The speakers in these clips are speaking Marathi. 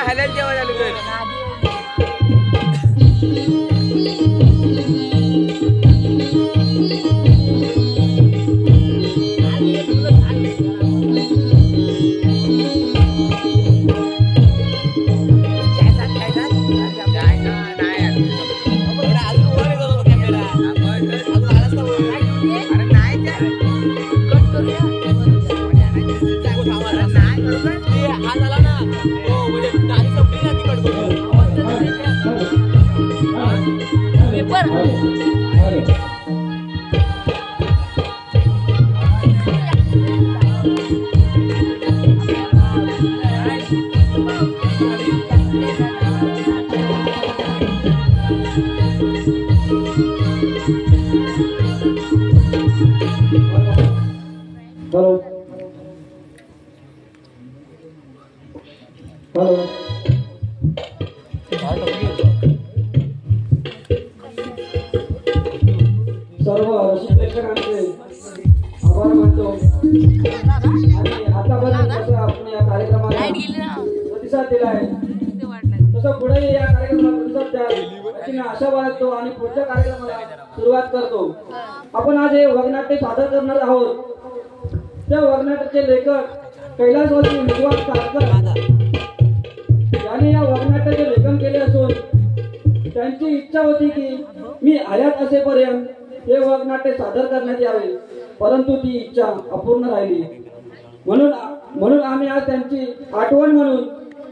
हलल जेवण आलो तर सर्व रसिक प्रेक्षकांचे आभार मानतो आणि आतापर्यंत जसं आपण या कार्यक्रमाला प्रतिसाद दिला आहे तसं पुढे या कार्यक्रमाला प्रतिसाद द्याल अशी मी आशा बाळगतो आणि पुढच्या कार्यक्रमाला सुरुवात करतो. आपण आज हे वगनाट्य सादर करणार आहोत. त्या वगनाट्याचे लेखक कैलासवासी विश्वास कारकर यांनी या वगनाट्याचे लेखन केले असून त्यांची इच्छा होती की मी आयात असेपर्यंत हे वगनाट्य सादर करण्यात यावे, परंतु ती इच्छा अपूर्ण राहिली. म्हणून आम्ही आज त्यांची आठवण म्हणून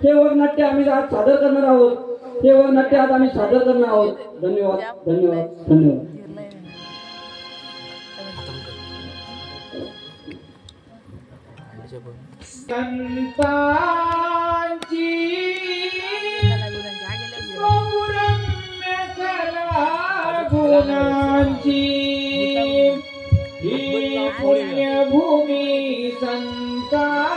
हे वगनाट्य आम्ही आज सादर करणार आहोत. हे वगनाट्य आज आम्ही सादर करणार आहोत. धन्यवाद धन्यवाद धन्यवाद. गुणांची ही पुण्यभूमी संतांची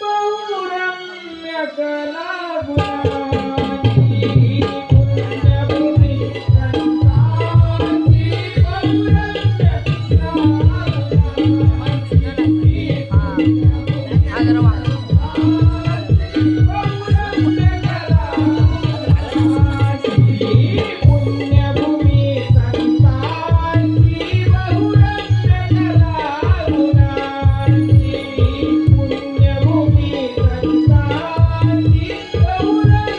बहुरम्य कला गुणांची पुण्यभूमी संतांची बहुरम्य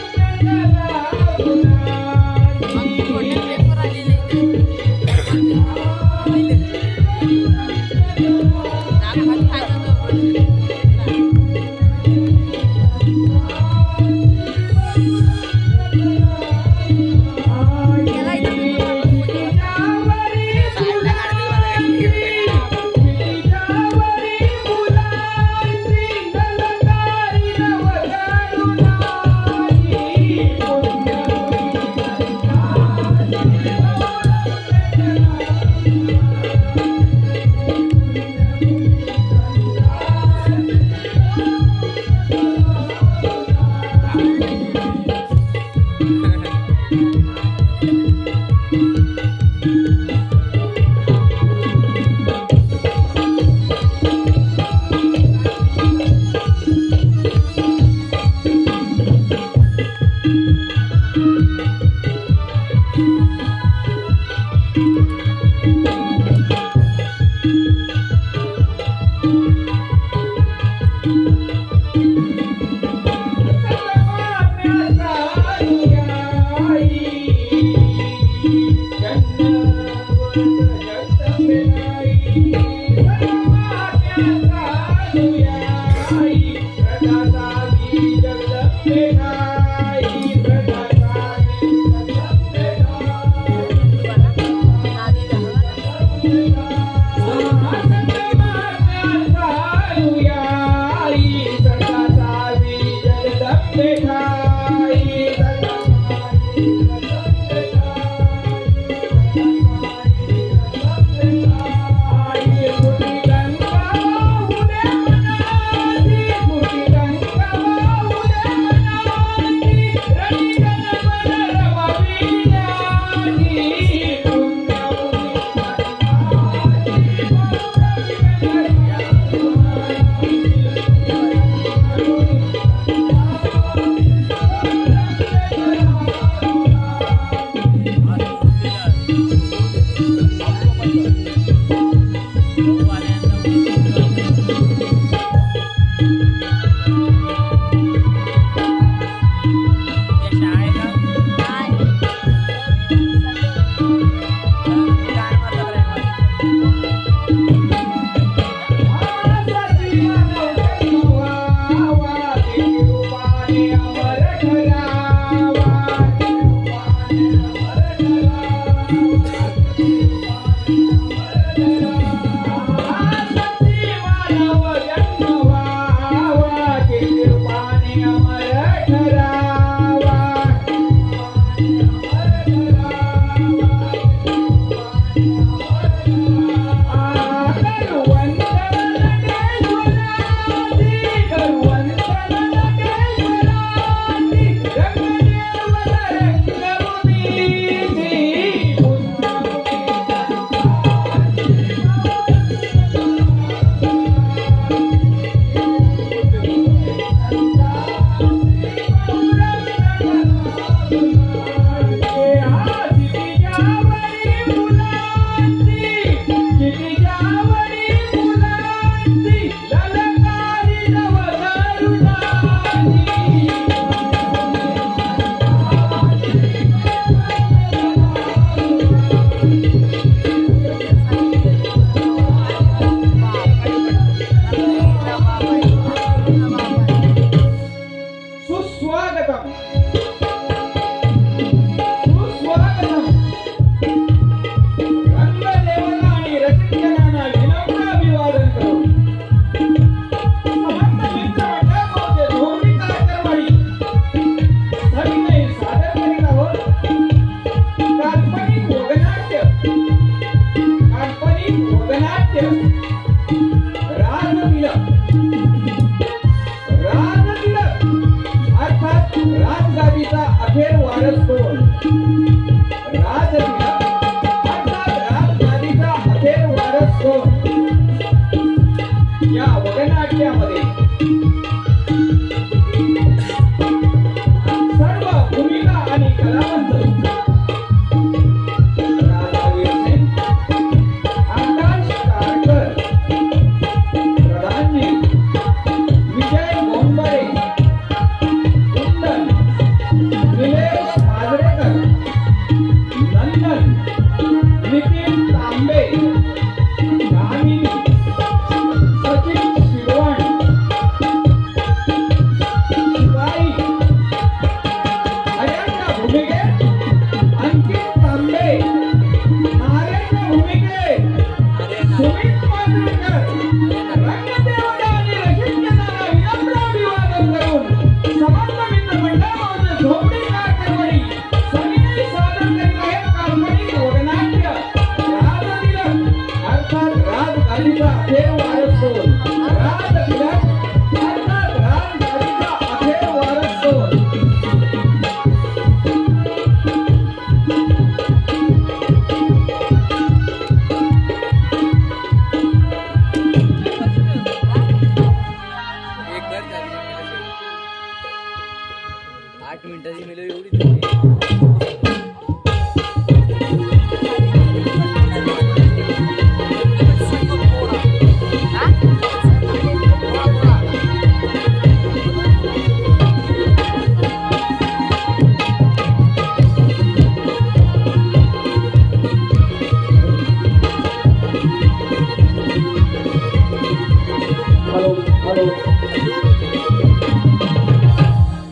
8 मिनिटाची मिळव एवढी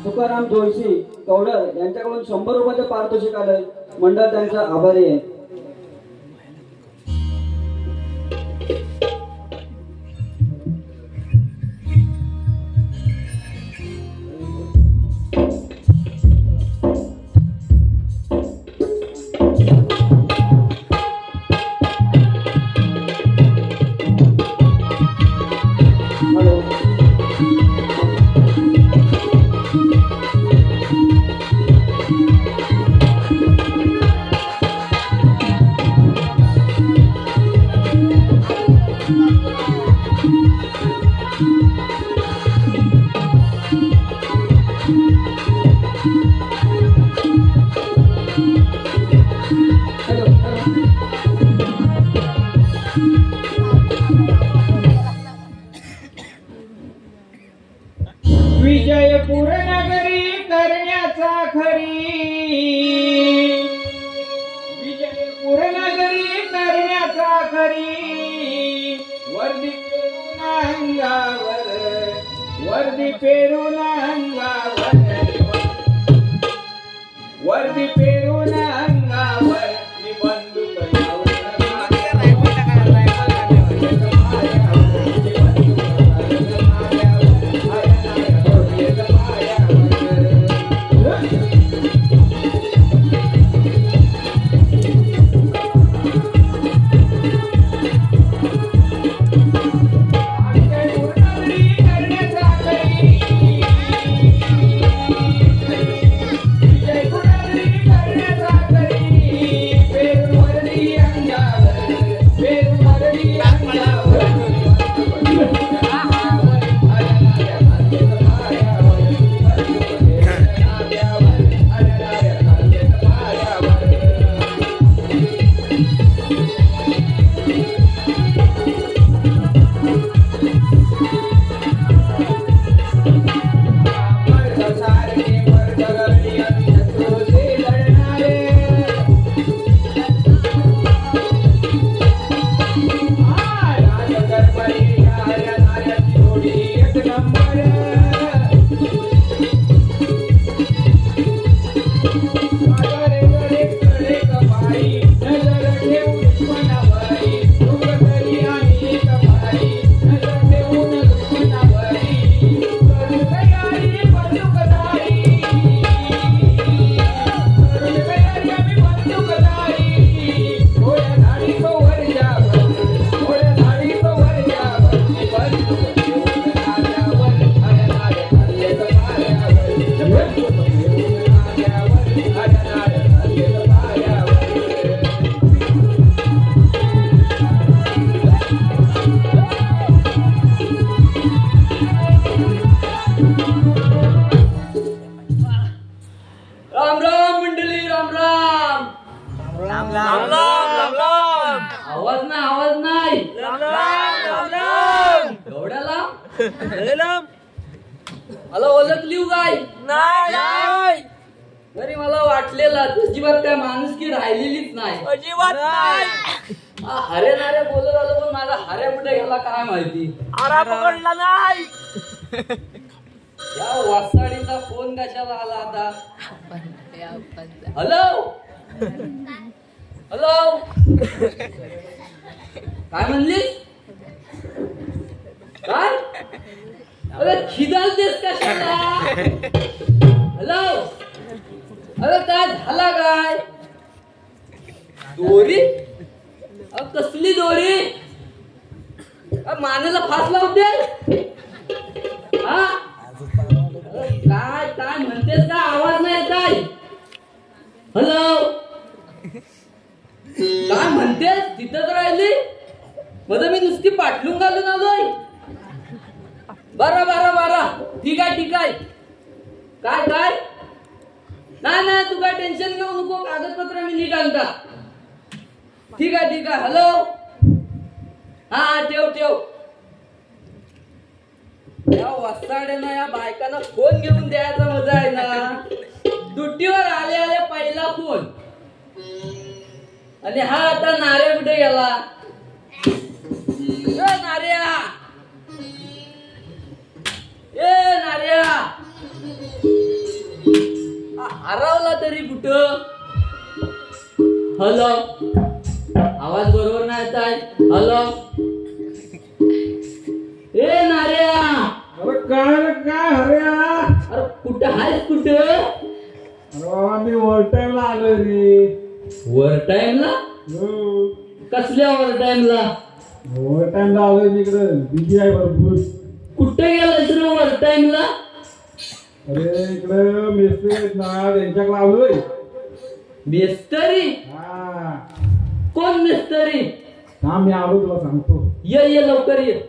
तुकाराम जोशी कवडर यांच्याकडून 100 रुपयाचं पारितोषिक आलंय. मंडळ त्यांचा आभारी आहे. विजयपूर नगरी करण्याचा खरी, विजयपूर नगरी करण्याचा खरी, वर्दी पेरून अंगावर, वर्दी पेरून अंगावर, वर्दी पेरून अंगावर निबंधूक मला ओळखली काय नाही. तरी मला वाटलेला अजिबात त्या माणुसकी राहिलेलीच नाही, अजिबात नाही. हरे नारे बोलत आलो पण माझा हऱ्या कुठे गेला काय माहिती. आरा पकडला नाही. या वासाडीचा फोन कशाला आला आता. हॅलो हॅलो काय म्हणली काय. अरे खिदालतेस कशाला. हॅलो अरे काय झाला काय. दोरी कसली दोरी. मानेला फास लावते. हा काय काय म्हणतेस का आवाज नाही काय. हॅलो काय म्हणतेस तिथंच राहिली. मध्ये मी नुसती पाटलून घालून आलोय. बरं बरं बरं ठीक आहे ठीक आहे. काय काय नाही नाही तू काय टेन्शन घेऊ नको, कागदपत्र मी नीट आणता. ठीक आहे हॅलो. हा ठेव ठेव. या वसाड्यानं या बायकांना फोन घेऊन द्यायचा मजा आहे ना. दुट्टीवर आले आले पहिला फोन. आणि हा आता नार्या कुठे गेला? नार्या नार्या हरवला तरी कुठं? हॅलो आवाज बरोबर नाही येत आहे. हॅलो ए नार्या. अरे काय हऱ्या? अरे कुठं आहेस कुठं? अरे मी ओव्हर टाइमला आलोय रे. ओव्हर टाइमला? कसल्या ओव्हर टाइमला? ओव्हर टाइमला आलोय मी इकडे. बिझी आहे भरपूर. कुठे गेलास रे ओव्हर टाइमला? अरे इकडे मिस्त्री आहेत ना त्यांच्याकडे आलोय. मिस्त्री? हा कोण मिस्त्री? हा मी आलो तुला सांगतो. ये लवकर ये.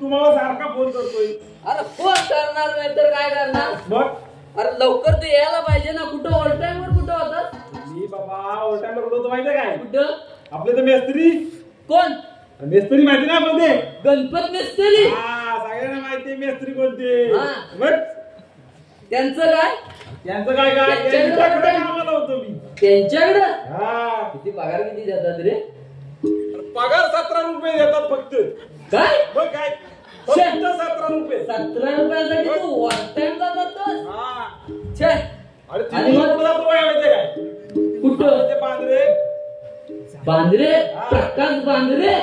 तुम्हाला सारखा फोन करतोय. अरे फोन करणार नाही तर काय करणार? अरे लवकर तू यायला पाहिजे ना. कुठं ओव्हर टाइम वर कुठं होता? मी बाबा ओव्हर टाइम ला कुठं होतो माहितीये काय? कुठं? आपले तर मेस्त्री. कोण मेस्त्री माहिती ना आपण ते गणपत मिस्त्री? हा सगळ्यांना माहिती मेस्त्री कोणते. त्यांचं काय? त्यांचं काय त्यांच्याकडे कामाला होतो मी. त्यांच्याकडे? हा. किती पगार किती देतात रे? पगार 17 रुपये देतात फक्त. काय? बघ काय फक्त 17 रुपये. 17 रुपयासाठी तू ओव्हर टाइम जातोस? हा. छे. अरे तिथे जातो काय माहितीये काय? कुठं? ते बांद्रे. प्रकाश बांद्रे.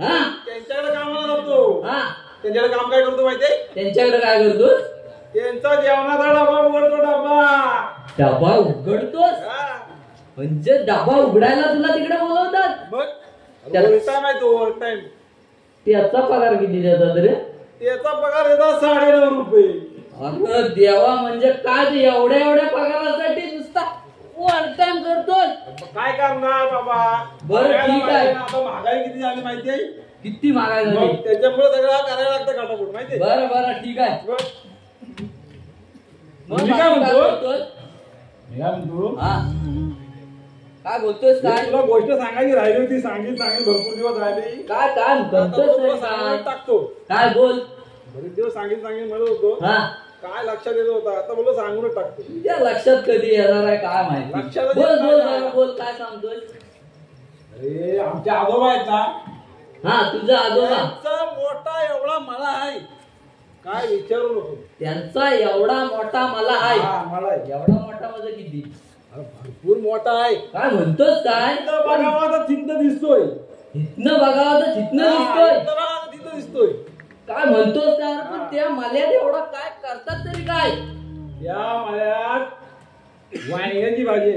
हा त्यांच्याकडे कामाला जातो. हा त्यांच्याकडे काम काय करतो माहितीये? त्यांच्याकडे काय करतोस? त्यांचा जेवणाचा डबा उघडतो. डबा उघडतोस? म्हणजे डबा उघडायला तुला तिकडे बोलवतात? मग ओव्हरटाइम आहे तो ओव्हरटाइम. त्याचा पगार किती देतात रे? त्याचा पगार देतात 9.5 रुपये. अरे देवा म्हणजे काय एवढ्या पगारासाठी नुसता ओव्हरटाइम करतोस? काय करणार बाबा. बरं ठीक आहे. आता महागाई किती झाली माहितीये? किती महागाई झाली? त्याच्यामुळे सगळं करायला लागतं काटाकुट माहितीये. बरं ठीक आहे. मी काय म्हणतो? हा काय बोलतोस? काय तुला गोष्ट सांगायची राहिली होती. सांगेल भरपूर दिवस राहिले. काय म्हणतोस? टाकतो. काय बोल. बरेच दिवस सांगेल म्हणत होतो. हा काय लक्षात येत होता आता बोललो सांगूनच टाकतो. त्या लक्षात कधी येणार आहे काय माहिती. लक्षात बोल काय सांगतोय? अरे आमच्या आजोबा आहेत ना. हा तुझा आजोबा मोठा एवढा मला आहे काय विचारू नको. त्यांचा एवढा मोठा मला आहे. मला एवढा मोठा म्हणजे किती? भरपूर मोठा आहे. काय म्हणतोस? काय बघावा तर चिंत दिसतोय. इथनं बघावं तर तिथनं दिसतोय. तिथं दिसतोय. काय म्हणतोस? काय पण त्या मल्यात एवढा काय करतात तरी काय? या मल्यात वांग्याची भाजी.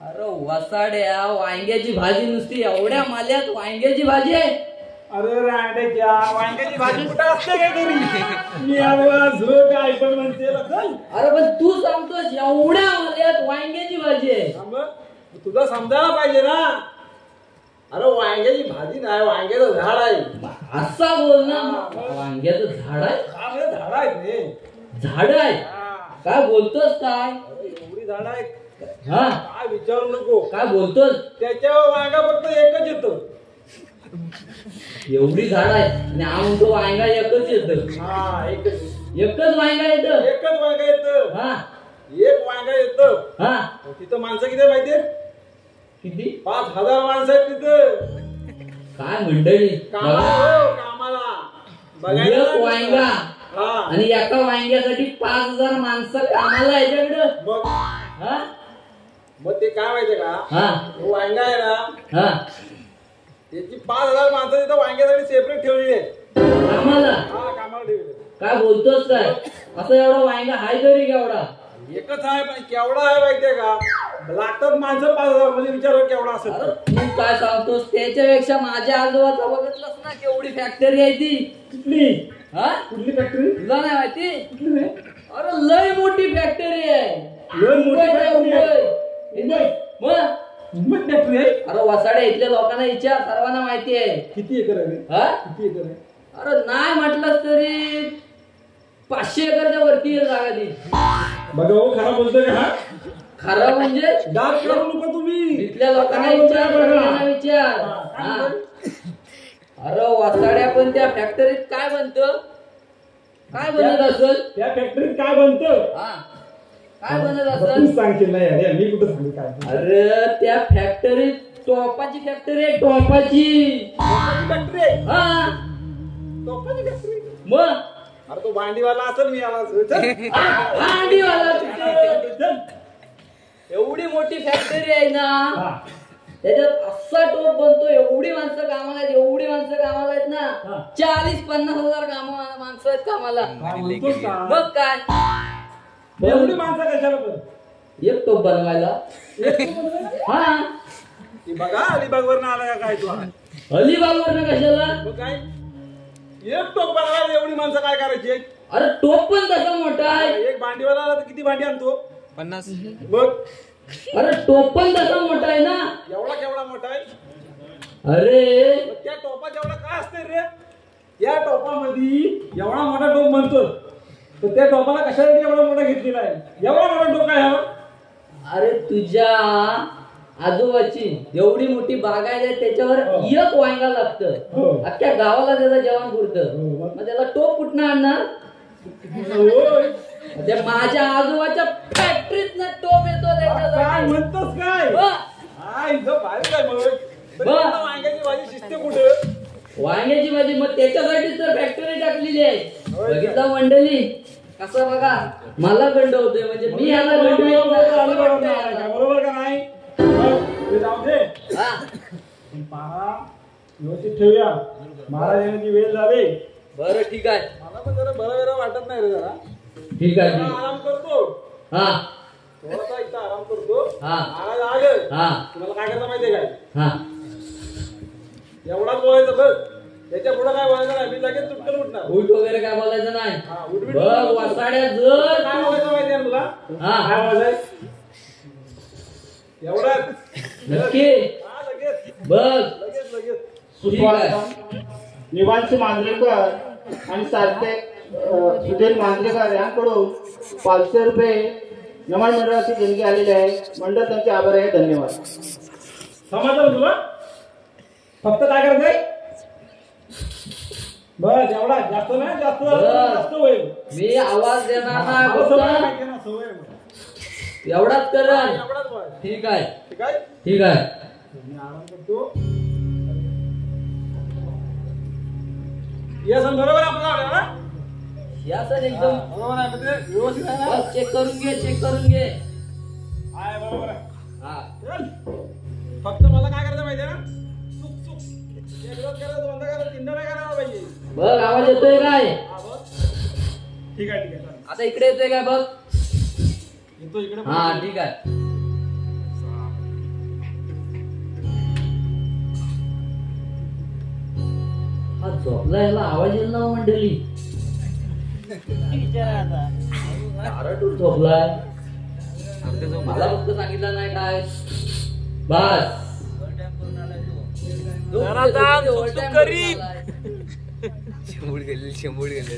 अरे वसाड्या वांग्याची भाजी नुसती एवढ्या माल्यात वांग्याची भाजी आहे? अरे रांड्याच्या वांग्याची भाजी कुठं असते काय तरी. मी आवाज काय पण म्हणते. अरे पण तू सांगतोस एवढ्या माल्यात वांग्याची भाजी आहे. तुला समजायला पाहिजे ना. अरे वांग्याची भाजी नाही वांग्याचं झाड आहे. असा बोल ना. वांग्याचं झाड आहे? झाड आहे. झाड आहे? काय बोलतोस? काय एवढी झाड आहे. हा काय विचारू नको. काय बोलतोस? त्याच्यावर वांगा फक्त एकच येतो. एवढी झाड आहे आणि हा म्हणतो वांगा एकच येत. हा एकच वांगा येत. एकच वांगा येत. हा एक वांगा येत. हा तिथं माणसं किती माहितीये? किती? 5000 माणसं आहेत तिथं. काय मंडळी कामाला बघायला वांगा आणि एका वांग्यासाठी 5000 माणसं कामाला याच्याकडं. मग ते काय माहितीये का? हा वांगा आहे ना. हा त्याची 5000 माणसं तिथं वांग्यासाठी सेपरेट ठेवली आहे कामाला. कामाला ठेवली. काय बोलतोस? काय असं एवढा वांगा हाय तरी केवढा? एकच आहे पण केवढा आहे माहितीये का? लागतात माणसं 5,000 मध्ये विचार केवढा असेल. अरे तू काय सांगतोस? त्याच्यापेक्षा माझ्या आजोबाचा बघितलंस ना केवढी फॅक्टरी आहे ती. कुठली हा कुठली फॅक्टरी? तुला नाही माहिती? कुठली नाही? अरे लय मोठी फॅक्टरी आहे. लय मोठी मुंबईत आहे, फॅक्टरी आहे. मुंबई. मग मुंबईत फॅक्टरी आहे? अरे वसाड्या इथल्या लोकांना विचार, सर्वांना माहिती आहे. किती एकर आहे? हा किती एकर आहे? अरे नाही म्हटलंस तरी 500 एकरच्या वरती आहे जागा ती. बघा हो, खरा बोलतोय का? खरं म्हणजे डाग करू नका तुम्ही. इथल्या लोकांना विचार, सर्वांना विचार. हा. अरे वसाड्या पण त्या फॅक्टरीत काय बनतं? काय बनत असेल? त्या फॅक्टरीत काय बनतं? हा काय बनत तू असेल? सांगशील नाही अरे, मी कुठं सांगू काय? अरे त्या फॅक्टरीत टोपाची फॅक्टरी आहे, टोपाची. फॅक्टरी आहे? हा टोपाची फॅक्टरी? मग अरे तो भांडीवाला असेल, मी आला असेल. चल. भांडीवाला तिथं. चल. एवढी मोठी फॅक्टरी आहे ना, हा. त्याच्यात असा टोप बनतो. एवढी माणसं कामाला आहेत, एवढी माणसं कामाला आहेत हा. ना, 40-50 हजार माणसं आहेत कामाला. काय म्हणतोस का? मग काय एवढी माणसं कशाला पण? एक टोप बनवायला. हा ती बघा अलिबागवरनं आला का काय तू? अलिबागवरनं कशाला? मग काय एक टोक बनवायला एवढी माणसं काय करायची? अरे टोप पण तसा मोठा आहे. एक भांडीवाला आला तर किती भांडी आणतो? 50. बघ अरे टोप पण तसा मोठा आहे ना. एवढा केवढा मोठा आहे? अरे मग त्या टोपात एवढा काय असते रे? या टोपामध्ये एवढा मोठा टोप म्हणतो, तर त्या टोपाला कशासाठी एवढा मोठा घेतलेला आहे? एवढा मोठा टोप आहे हा? अरे तुझ्या आजोबाची एवढी मोठी बागायत आहे, त्याच्यावर एक वांगा लागतं. हो. अख्ख्या गावाला त्याचं जेवण पुरतं. हो. मग त्याला टोप कुठनं आणणार? होय. ते माझ्या आजोबाच्या फॅक्टरीत ना टोप येतो काय त्याच्यासाठी. म्हणतोस काय? हो. हा, इथं बाहेर काय मग? तर बा. इथं वांग्याची भाजी शिजते कुठे? वांग्याची भाजी मग त्याच्यासाठीच तर फॅक्टरी टाकलेली आहे. होय. बघितलं मंडळी कसं बघा, मला गंड होतोय म्हणजे मी ह्याला गंड येत नाही असं वाटतंय याला. बरोबर का नाही? ते जाऊ दे. हा. पण पहा, व्यवस्थित ठेवूया. महाराज येण्याची वेळ झाली. बरं ठीक आहे, मला पण जरा बरं वाटत नाही रे जरा. ठीक आहे, जरा ठीक आहे. आराम करतो. हा थोडासा इथं आराम करतो. हा. महाराज आलं. हा तुम्हाला काय करायचं माहितीये काय? हा. एवढाच बोलायचं बस. त्याच्या पुढे काय बोलायचं नाही. मी लगेच चुटकन उठणार. उठ वगैरे काय बोलायचं नाही. हा, उठ-बिट बघ बोलायचं. वासाड्या जर काय बोलायचं माहितीये ना तुला? हा. काय बोलायचं? एवढाच. नक्की हा, लगेच बघ. लगेच ठीक आहे. निवांत मांजरेकर आणि सारथे सुधीर मांजरेकर यांकडून 500 रुपये नमन मंडळाची देणगी आलेली आहे. मंडळ त्यांचे आभार आहे. धन्यवाद. समजलं तुला? फक्त काय करायचंय? बस एवढा. जास्त नाही, जास्त जास्त होईल. मी आवाज देणार नाही मला सवय फक्त माहिती ना, सवय आहे. एवढाच कर. एवढाच बोल. ठीक आहे, ठीक आहे? ठीक आहे. मी आराम करतो. या सण बरोबर आहे आपला आवडला ना? या सर एकदम बरोबर आहे म्हणजे व्यवस्थित आहे ना? चेक करून घे, चेक करून घे. आहे, बरोबर आहे. हा. चल. फक्त मला काय करायचं माहितीये ना? चूक एकदाच करायचं, बंद करायचं, तीनदा नाही करायला पाहिजे. बघ आवाज येतोय काय? हा, बस. ठीक आहे, ठीक आहे. चालेल. आता इकडे येतोय काय बघ? येतो इकडे. हा ठीक आहे. हा झोपला, याला आवाज येईल ना मंडळी. आरडून झोपलाय. मला फक्त सांगितलं नाही काय. बस शेंबूड गेले.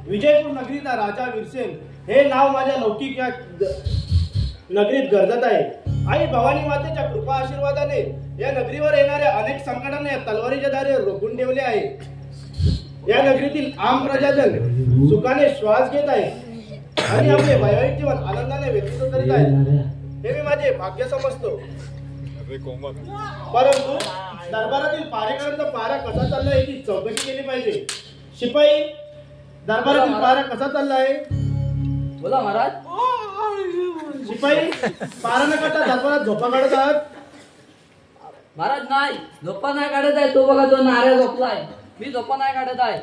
विजयपूर नगरीचा राजा वीरसेन हे नाव माझ्या लौकिक या नगरीत गरजत आहे. आई भवानी मातेच्या कृपा आशीर्वादाने या नगरीवर येणाऱ्या अनेक संकटांना तलवारीच्या दारे रोखून ठेवले आहे. या नगरीतील आम प्रजाजन सुखाने श्वास घेत आहे आणि आपले वैवाहिक जीवन आनंदाने व्यतीत करीत आहे. हे मी माझे भाग्य समजतो. परंतु दरबारातील पारेकरांचा पारा कसा चाललाय याची चौकशी केली पाहिजे. शिपाई, दरबारातील पारा कसा चाललाय? बोला महाराज. शिपाई, पारा न काढता दरबारात झोपा काढत आहात. महाराज नाही, झोपा नाही काढत आहे तो. बघा तो नाऱ्या झोपलाय, मी झोपा नाही काढत आहे.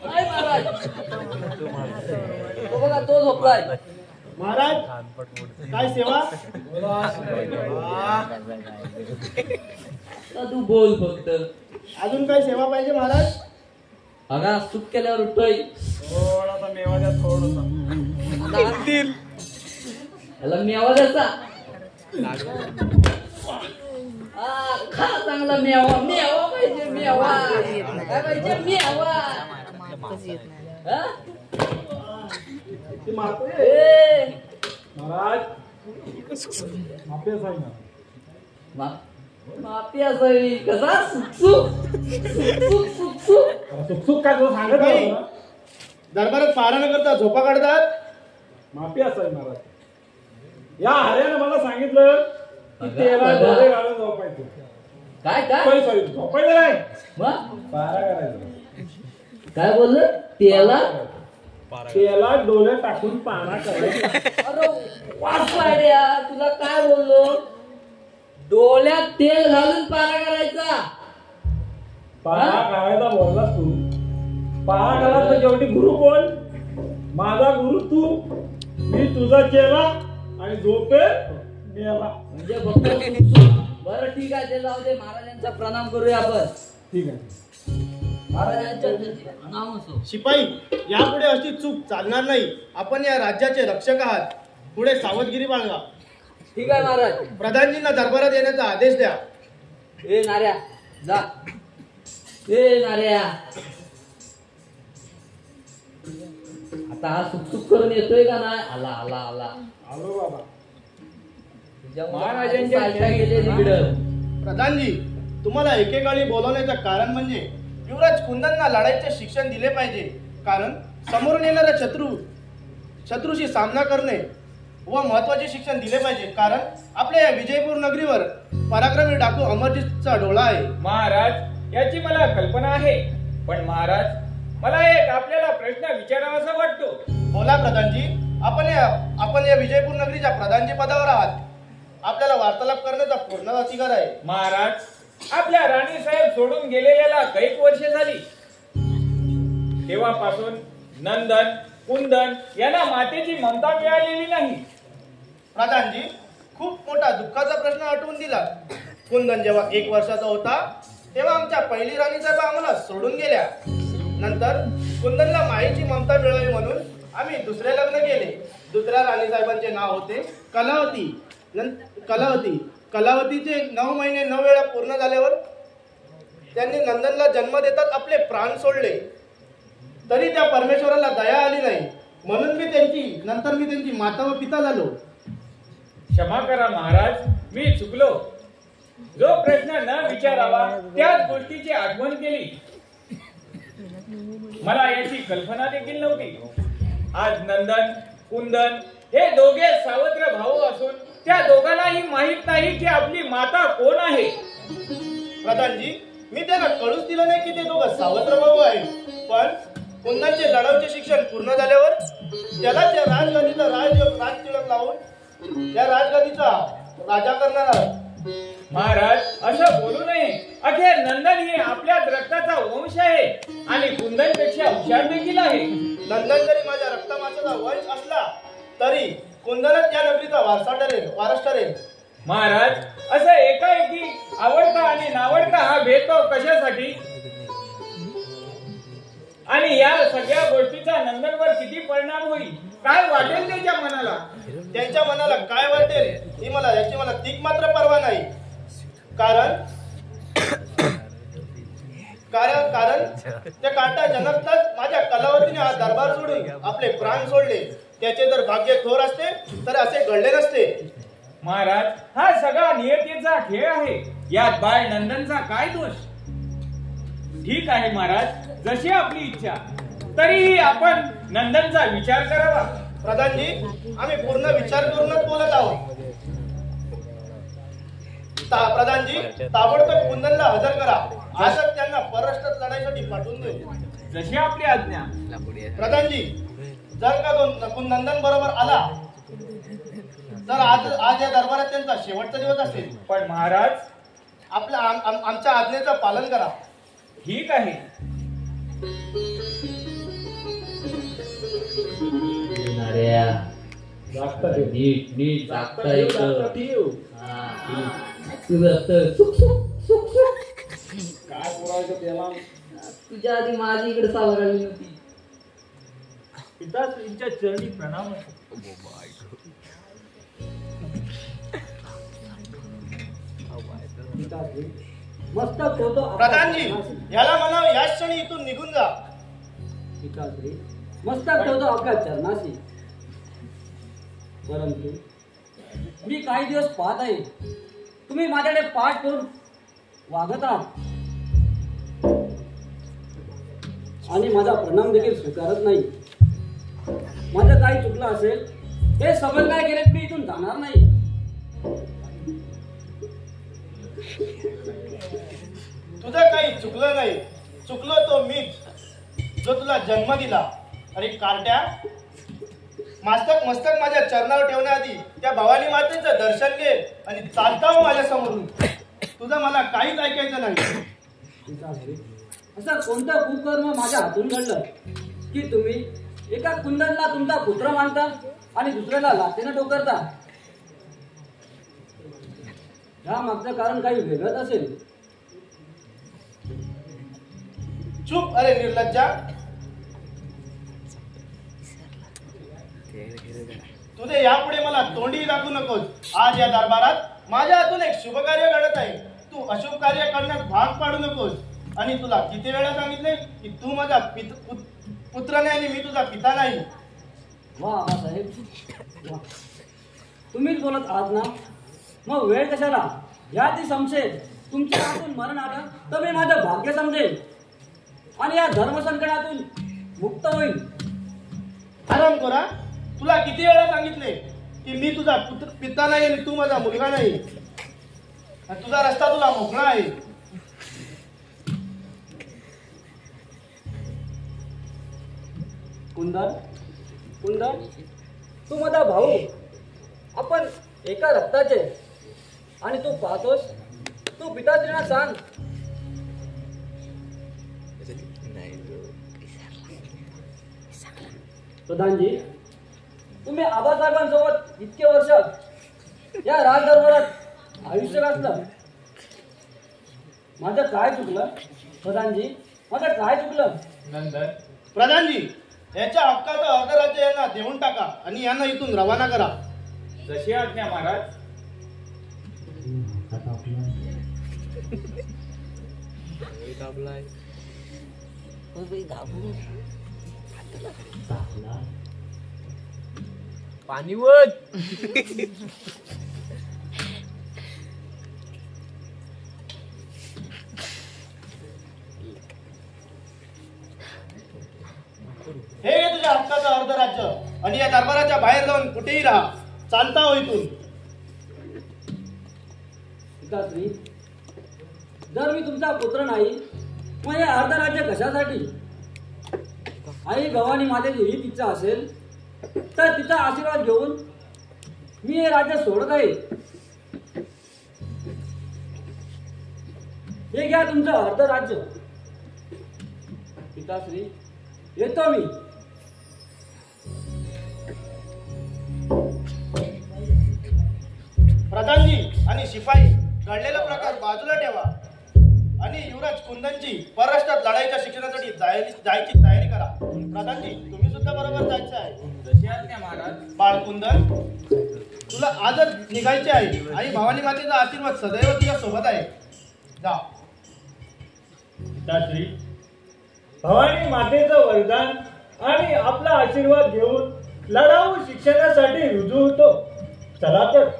नाही महाराज, तो बघा तो झोपलाय. महाराज काय सेवा? आता तू बोल फक्त. अजून काय सेवा पाहिजे महाराज? अगा चूक केल्यावर उठतोय. थोडासा मेवा द्या, थोडासा. याला मेवा द्यायचा. खा चांगला मेवा. मेवा पाहिजे, मेवा. काय पाहिजे? मेवा. हा? ती मारतोय. ए, महाराज माफी आहे ना. माफी असावी. कसा सुक सुख काय तुला सांगत नाही ना. दरबारात पारा न करता झोपा काढतात. माफी असावी महाराज. या हऱ्यानं मला सांगितलं की तेला डोळे घालून झोपायचं. काय काय सॉरी झोपायचं नाही, मग पारा करायचं. काय बोललं? तेला डोळे टाकून पारा करायचा. अरे वासवाड्या, तुला काय बोललो? डोळ्यात तेल घालून पारा करायचा. पारा करायचा बोललास तू. पारा करायला तर जेवढी गुरु कोण? माझा गुरु तू. मी तुझा केला आणि झोपे मेला. म्हणजे बघतो. बरं ठीक आहे, ते जाऊ दे. महाराजांचा प्रणाम करूया आपण. ठीक आहे. महाराजांच्या प्रणाम असो. शिपाई, यापुढे अशी चूक चालणार नाही. आपण या राज्याचे रक्षक आहात. पुढे सावधगिरी बाळगा. ठीक आहे महाराज. प्रधानजींना दरबारात येण्याचा आदेश द्या. ए नाऱ्या जा. ए नाऱ्या, आता हा सुक करून येतोय का नाही? आला आला आला. आलो बाबा. तुझ्या महाराजांच्या पायथ्या गेले तिकडं. प्रधानजी, तुम्हाला एकेकाळी बोलवण्याचं कारण म्हणजे युवराज कुंदनना लढाईचे शिक्षण दिले पाहिजे. कारण समोरून येणाऱ्या शत्रूशी सामना करणे व महत्वाचे शिक्षण दिले पाहिजे. कारण आपल्या या विजयपूर नगरीवर पराक्रमी डाकू अमरजीतचा डोळा आहे. महाराज, याची मला कल्पना आहे. पण महाराज, मला एक आपल्याला प्रश्न विचारावासा वाटतो. बोला प्रधानजी. आपण या विजयपूर नगरीच्या प्रधानजी पदावर आहात. आपल्याला वार्तालाप करण्याचा पूर्ण अधिकार आहे. महाराज, आपल्या राणी साहेब सोडून गेलेल्याला कैक वर्षे झाली. तेव्हापासून नंदन कुंदन यांना मातेची ममता मिळालेली नाही. प्रधानजी, खूप मोठा दुःखाचा प्रश्न आठवून दिला. कुंदन जेव्हा 1 वर्षाचा होता तेव्हा आमच्या पहिली राणी साहेब आम्हाला सोडून गेल्या. नंतर कुंदनला माईची ममता मिळावी म्हणून आम्ही दुसरे लग्न केले. दुसऱ्या राणी साहेबांचे नाव होते कलावती. कलावतीचे 9 महिने 9 वेळा पूर्ण झाल्यावर त्यांनी नंदनला जन्म देतात आपले प्राण सोडले. तरी त्या परमेश्वराला दया आली नाही. म्हणून मी त्यांची माता व पिता झालो. क्षमा करा महाराज, मी चुकलो. जो प्रश्न न विचारावा त्याच गोष्टीची आठवण केली. मला याची कल्पना देखील नव्हती. आज नंदन कुंदन हे दोघे सावत्र भाऊ असून त्या दोघांनाही माहित नाही की आपली माता कोण आहे. प्रधानजी, मी त्यांना कळूच दिलं नाही की ते दोघं सावत्र भाऊ आहेत. पण कुंदनचे लढाऊचे शिक्षण पूर्ण झाल्यावर त्याला त्या राजगादीचा राजतिलक लावून त्या राजगादीचा राजा करणार आहोत. महाराज, असं बोलू नये. अखेर नंदन ही आपल्याच रक्ताचा वंश आहे आणि कुंदनपेक्षा हुशार देखील आहे. नंदन जरी माझ्या रक्तमासाचा वंश असला तरी कुंदनच या नगरीचा वारस ठरेल. महाराज, असं एकाएकी आवडता आणि नावडता हा भेदभाव कशासाठी? आणि या सगळ्या गोष्टीचा नंदनवर किती परिणाम होईल? काय वाटेल त्याच्या मनाला? त्यांच्या मनाला काय वाटेल याची मला तीक मात्र पर्वा नाही. कारण त्या काटा जनकलाच माझ्या कलावतीने हा दरबार सोडून आपले प्राण सोडले. त्याचे जर भाग्य थोर असते तर असे घडले नसते. महाराज, हा सगळा नियतीचा खेळ आहे. यात बाळ नंदनचा काय दोष? ठीक आहे महाराज, जशी आपली इच्छा. तरीही आपण नंदनचा विचार करावा. प्रधानजी, आम्ही पूर्ण विचार करूनच बोलत आहोत. प्रधानजी, ताबडतोब कुंदनला हजर करा. आजच त्यांना परराष्ट्रात लढाईसाठी पाठवून देऊ. जशी आपली आज्ञा. प्रधानजी, जर का नंदन बरोबर आला तर आज या दरबारात त्यांचा शेवटचा दिवस असेल. पण महाराज आमच्या आज्ञेचं पालन करा. ठीक आहे. नीट नीट जागता ठेव. काय बोलायचं त्याला. तुझ्या आधी माझी इकडे सावर आली होती. पिताश्रींच्या चरणी प्रणाम. मस्तक ठेवतो. प्रधानजी याला म्हणावं याच क्षणी इथून निघून जा. पिताश्री मस्तक ठेवतो आपल्या चरणाशी. परंतु मी काही दिवस पाहत आहे तुम्ही माझ्याकडे पाठ करून वागत आहात आणि माझा प्रणाम देखील स्वीकारत नाही. माझं काही चुकलं असेल हे समज नाही गेले मी इथून जाणार नाही. तुझं काही चुकलं नाही. चुकलो तो मीच जो तुला जन्म दिला. अरे कार्ट्या, मस्तक माझ्या चरणावर ठेवण्याआधी त्या भवानी मातेचं दर्शन घे आणि चालता हो माझ्या समोरून. तुझं मला काहीच ऐकायचं नाही. असं कोणतं कुकर्म माझ्या हातून घडलं की तुम्ही एका कुंदनला तुमचा पुत्र मानता आणि दुसऱ्याला लाथेनं टोकरता. ह्या मागचं कारण काही वेगळंच असेल. चुप अरे निर्लज्जा. तुझे यापुढे मला तोंडी दाखवू नकोस. आज या दरबारात माझ्या हातून एक शुभ कार्य घडत आहे. तू अशुभ कार्य करण्यात भाग पाडू नकोस. आणि तुला किती वेळा सांगितले की तू माझा पुत्र नाही आणि मी तुझा पिता नाही. वा साहेब, तुम्हीच बोलत आहात ना. मग वेळ कशाला. या ती संशय तुमच्या हातून मरण आलं तर मी माझं भाग्य समजेल आणि या धर्मसंकटातून मुक्त होईल. आराम करा. तुला किती वेळा सांगितले की मी तुझा पिता नाही आणि तू माझा मुलगा नाही. तुझा रस्ता तुला मोकळा आहे. कुंदन, तू माझा भाऊ. आपण एका रक्ताचे आणि तू पाहतोस. तू पिताश्रींना सांग. प्रधानजी, तुम्ही आबासाहेबांसोबत इतके वर्ष या राजदरबारात आयुष्य घातलं. माझं काय चुकलं प्रधानजी. माझं काय चुकलं. नंदन, प्रधानजी याच्या हक्काचं अर्धराज्य यांना देऊन टाका आणि यांना इथून रवाना करा. जशी आज्ञा महाराज. पाणीवर हे घे तुझ्या हक्काचं अर्धराज्य आणि या दरबाराच्या बाहेर जाऊन कुठेही राहा. चालता हो इथून. पिताश्री, जर मी तुमचा पुत्र नाही मग हे अर्धराज्य कशासाठी. आई भवानी मातेची हीच इच्छा असेल तर तिचा आशीर्वाद घेऊन मी हे राज्य सोडत आहे. हे घ्या तुमचं अर्धराज्य. पिताश्री, येतो मी. प्रधानजी आणि शिपाई घडलेला प्रकार बाजूला ठेवा आणि युवराज कुंदनची परराष्ट्रात लढाईच्या शिक्षणासाठी जायची तयारी करा. प्रधानजी, तुम्ही सुद्धा बरोबर जायचं आहे. जशी आज्ञा महाराज. बाळ कुंदन, तुला आजच निघायचे आहे आणि भवानी मातेचा आशीर्वाद सदैव तुझ्या सोबत आहे. जा. पिताश्री, भवानी मातेचं वरदान आणि आपला आशीर्वाद घेऊन लढाऊ शिक्षणासाठी रुजू होतो. चला तर.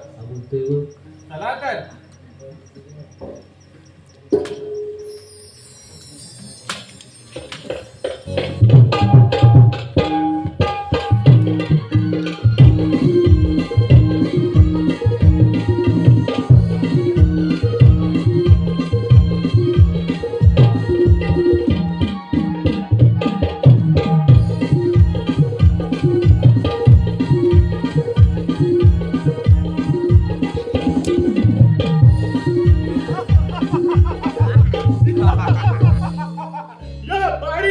चला तर.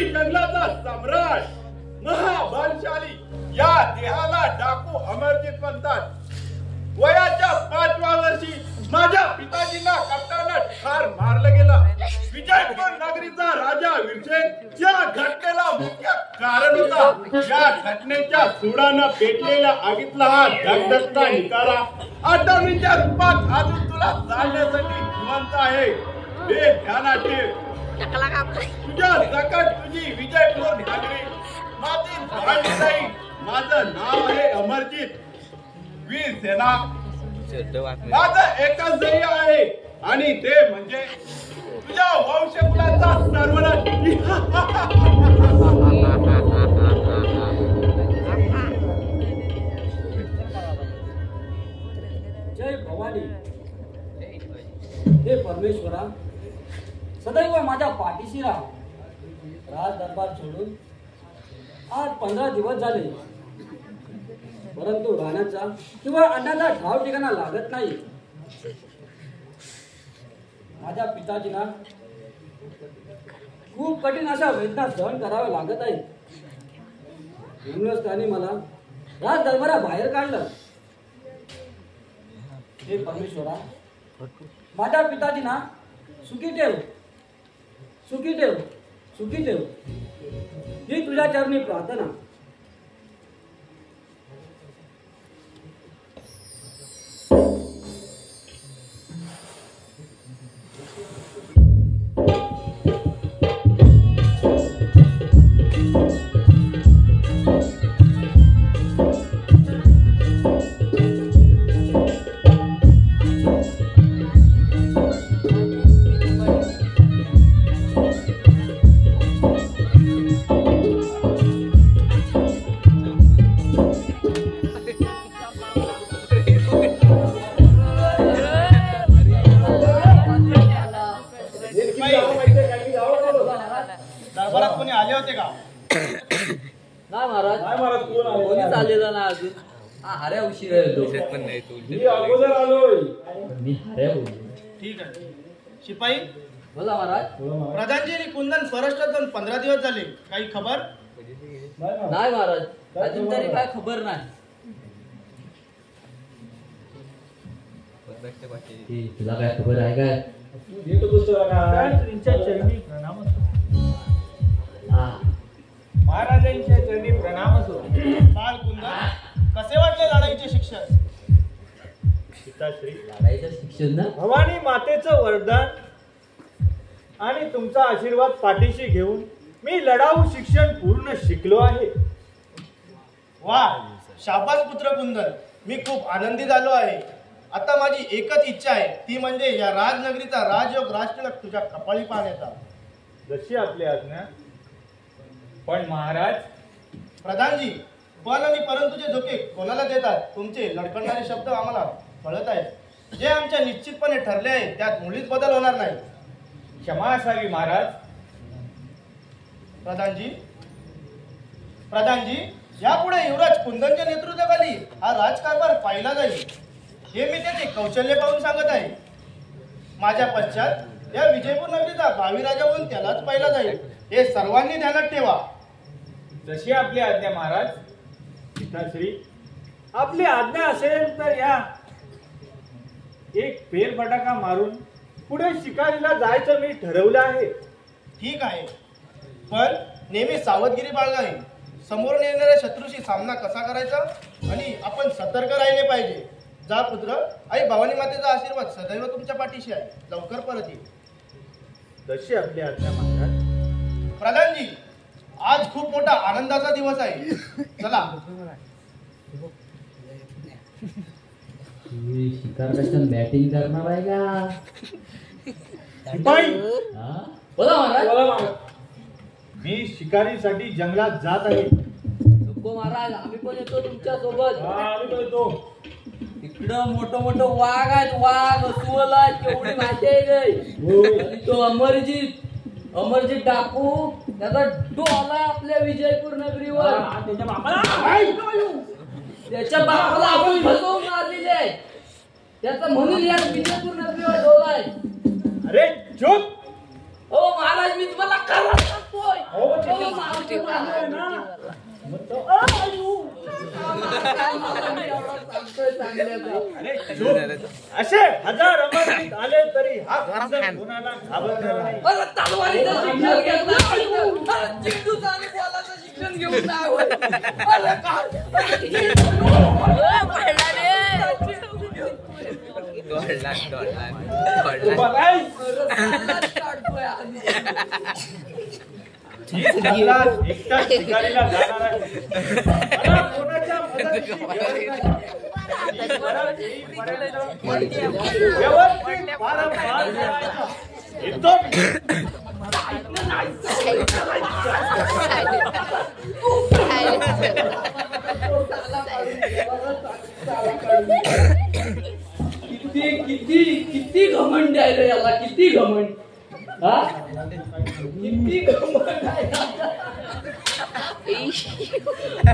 आणि जंगलाचा सम्राट महाबलशाली या देहाला डाकू अमरजीत म्हणतात. वयाच्या 5व्या वर्षी माझ्या पिताजींना कप्ताना ठार मारलं गेलं. विजयपूर नगरीचा राजा वीरसेन या घटनेला मुख्य कारण होता. या घटनेच्या सुडानं पेटलेल्या आगीतला हा धगधगता निकारा आठवणीच्या रूपात अजून तुला जाणण्यासाठी जिवंत आहे. हे ध्यानात ठेव. तुझ्या सकट तुझी विजयपूर नगरी मातीत भांडली जाईल. माझं नाव आहे अमरजीत वीर सेना. माझं एकच ध्येय आहे आणि ते म्हणजे तुझ्या वंशकुलाचा सर्वनाश. जय भवानी. हे परमेश्वरा, सदैव माझ्या पाठीशी राहा. राज दरबार सोडून आज 15 दिवस झाले, परंतु राहण्याचा किंवा अन्नाचा ठाव ठिकाणा लागत नाही. माझ्या पिताजींना खूप कठीण अशा वेदना सहन कराव्या लागत आहे. म्हणूनच त्यांनी मला राज दरबारा बाहेर काढलं. हे परमेश्वरा, माझ्या पिताजींना सुखी ठेव, सुखी ठेव, सुखी ठेव. ही तुझ्या चरणी प्रार्थना. दरबारात कोणी आले होते का? नाही महाराज, कोणीच आलेलं ना अजून. हऱ्या उशीर येतो. मी अगोदर आलोय. मी हऱ्या बोललो. ठीक आहे. शिपाई, बोला महाराज. प्रधानजी आणि कुंदन परराष्ट्रातून 15 दिवस झाले, काही खबर? नाही महाराज, अजून तरी काय खबर नाही. तुला काय खबर आहे काय? महाराजांच्या चरणी प्रणाम असो. बाळ कुंदन, कसे वाटले लढाईचे शिक्षण? पिताश्री, लढाईचं शिक्षण ना. भवानी मातेचं वरदान आणि तुमचा आशीर्वाद पाठीशी घेऊन मी लढाऊ शिक्षण पूर्ण शिकलो आहे. वा, शाबास पुत्र कुंदन. मी खूप आनंदी झालो आहे. आता माझी एकच इच्छा आहे, ती म्हणजे या राजनगरीचा राजयोग राजतिलक तुझ्या कपाळी पाहण्याचा. जशी आपली आज्ञा. पण महाराज, प्रधानजी, पण आणि परंतुचे धोके कोणाला देतात? तुमचे लडखडणारे शब्द आम्हाला कळत आहेत. जे आमच्या निश्चितपणे ठरले आहे त्यात मुळीच बदल होणार नाही. क्षमा असावी महाराज. प्रधानजी, प्रधानजी, यापुढे युवराज कुंदनच्या नेतृत्वाखाली हा राजकारभार पाहिला जाईल. हे मी त्याचे कौशल्य पाहून सांगत आहे. माझ्या पश्चात या विजयपूर नगरीचा भावी राजा म्हणून त्यालाच पाहिला जाईल. हे सर्वांनी ध्यानात ठेवा. जशी आपली आज्ञा महाराज. पिताश्री, आपली आज्ञा असेल तर या एक फेरफटका मारून पुढे शिकारीला जायचं मी ठरवलं आहे. ठीक आहे, पण नेहमी सावधगिरी बाळगावी. समोरून येणाऱ्या शत्रूशी सामना कसा करायचा आणि आपण सतर्क राहिले पाहिजे. जा पुत्र, आई भवानी मातेचा आशीर्वाद सदैव तुमच्या पाठीशी आहे. लवकर परत ये. जशी आपली आज्ञा महाराज. प्रधानजी, आज खूप मोठा आनंदाचा दिवस आहे. चला. शिकार कशात बॅटिंग करणार आहे का? शिपाई, बोला महाराज. बोला महाराज. मी शिकारीसाठी जंगलात जात आहे. नको महाराज, आम्ही पण येतो तुमच्या सोबत. आम्ही पण येतो. इकडं मोठं मोठं वाघ आहेत, वाघ अस्वल आहेत, केवढी माहिती आहे काय? आणि तो अमरजीत डाकू, त्याचा डोला आपल्या विजयपूर नगरीवर. त्याच्या बापाला आपण फसवून मारलेले आहे. त्याचा म्हणून या विजयपूर नगरीवर डोला आहे. अरे चुप. हो महाराज, मी तुम्हाला खरं सांगतोय. अहो, अहो, ते- माफ ते- करा. आहे ना. मग तो- सांगण्याचा. असे 1000 अमरजीत आले तरी हा कुंदन कोणाला घाबरणार नाही. अरे तलवारीचं शिक्षण घेतलं. अरे चिंटूचं आणि बॉलाचं शिक्षण घेऊन नाही होय. अरे बघाय. मला एकटा शिकारीला जाणार आहे. मला कोणाच्या मदतीची गरज नाही. व्यवस्थित वारंवार करायचं. येतो मी. किती घमंड आहे रे याला, किती घमंड. हा किती घमंड आहे.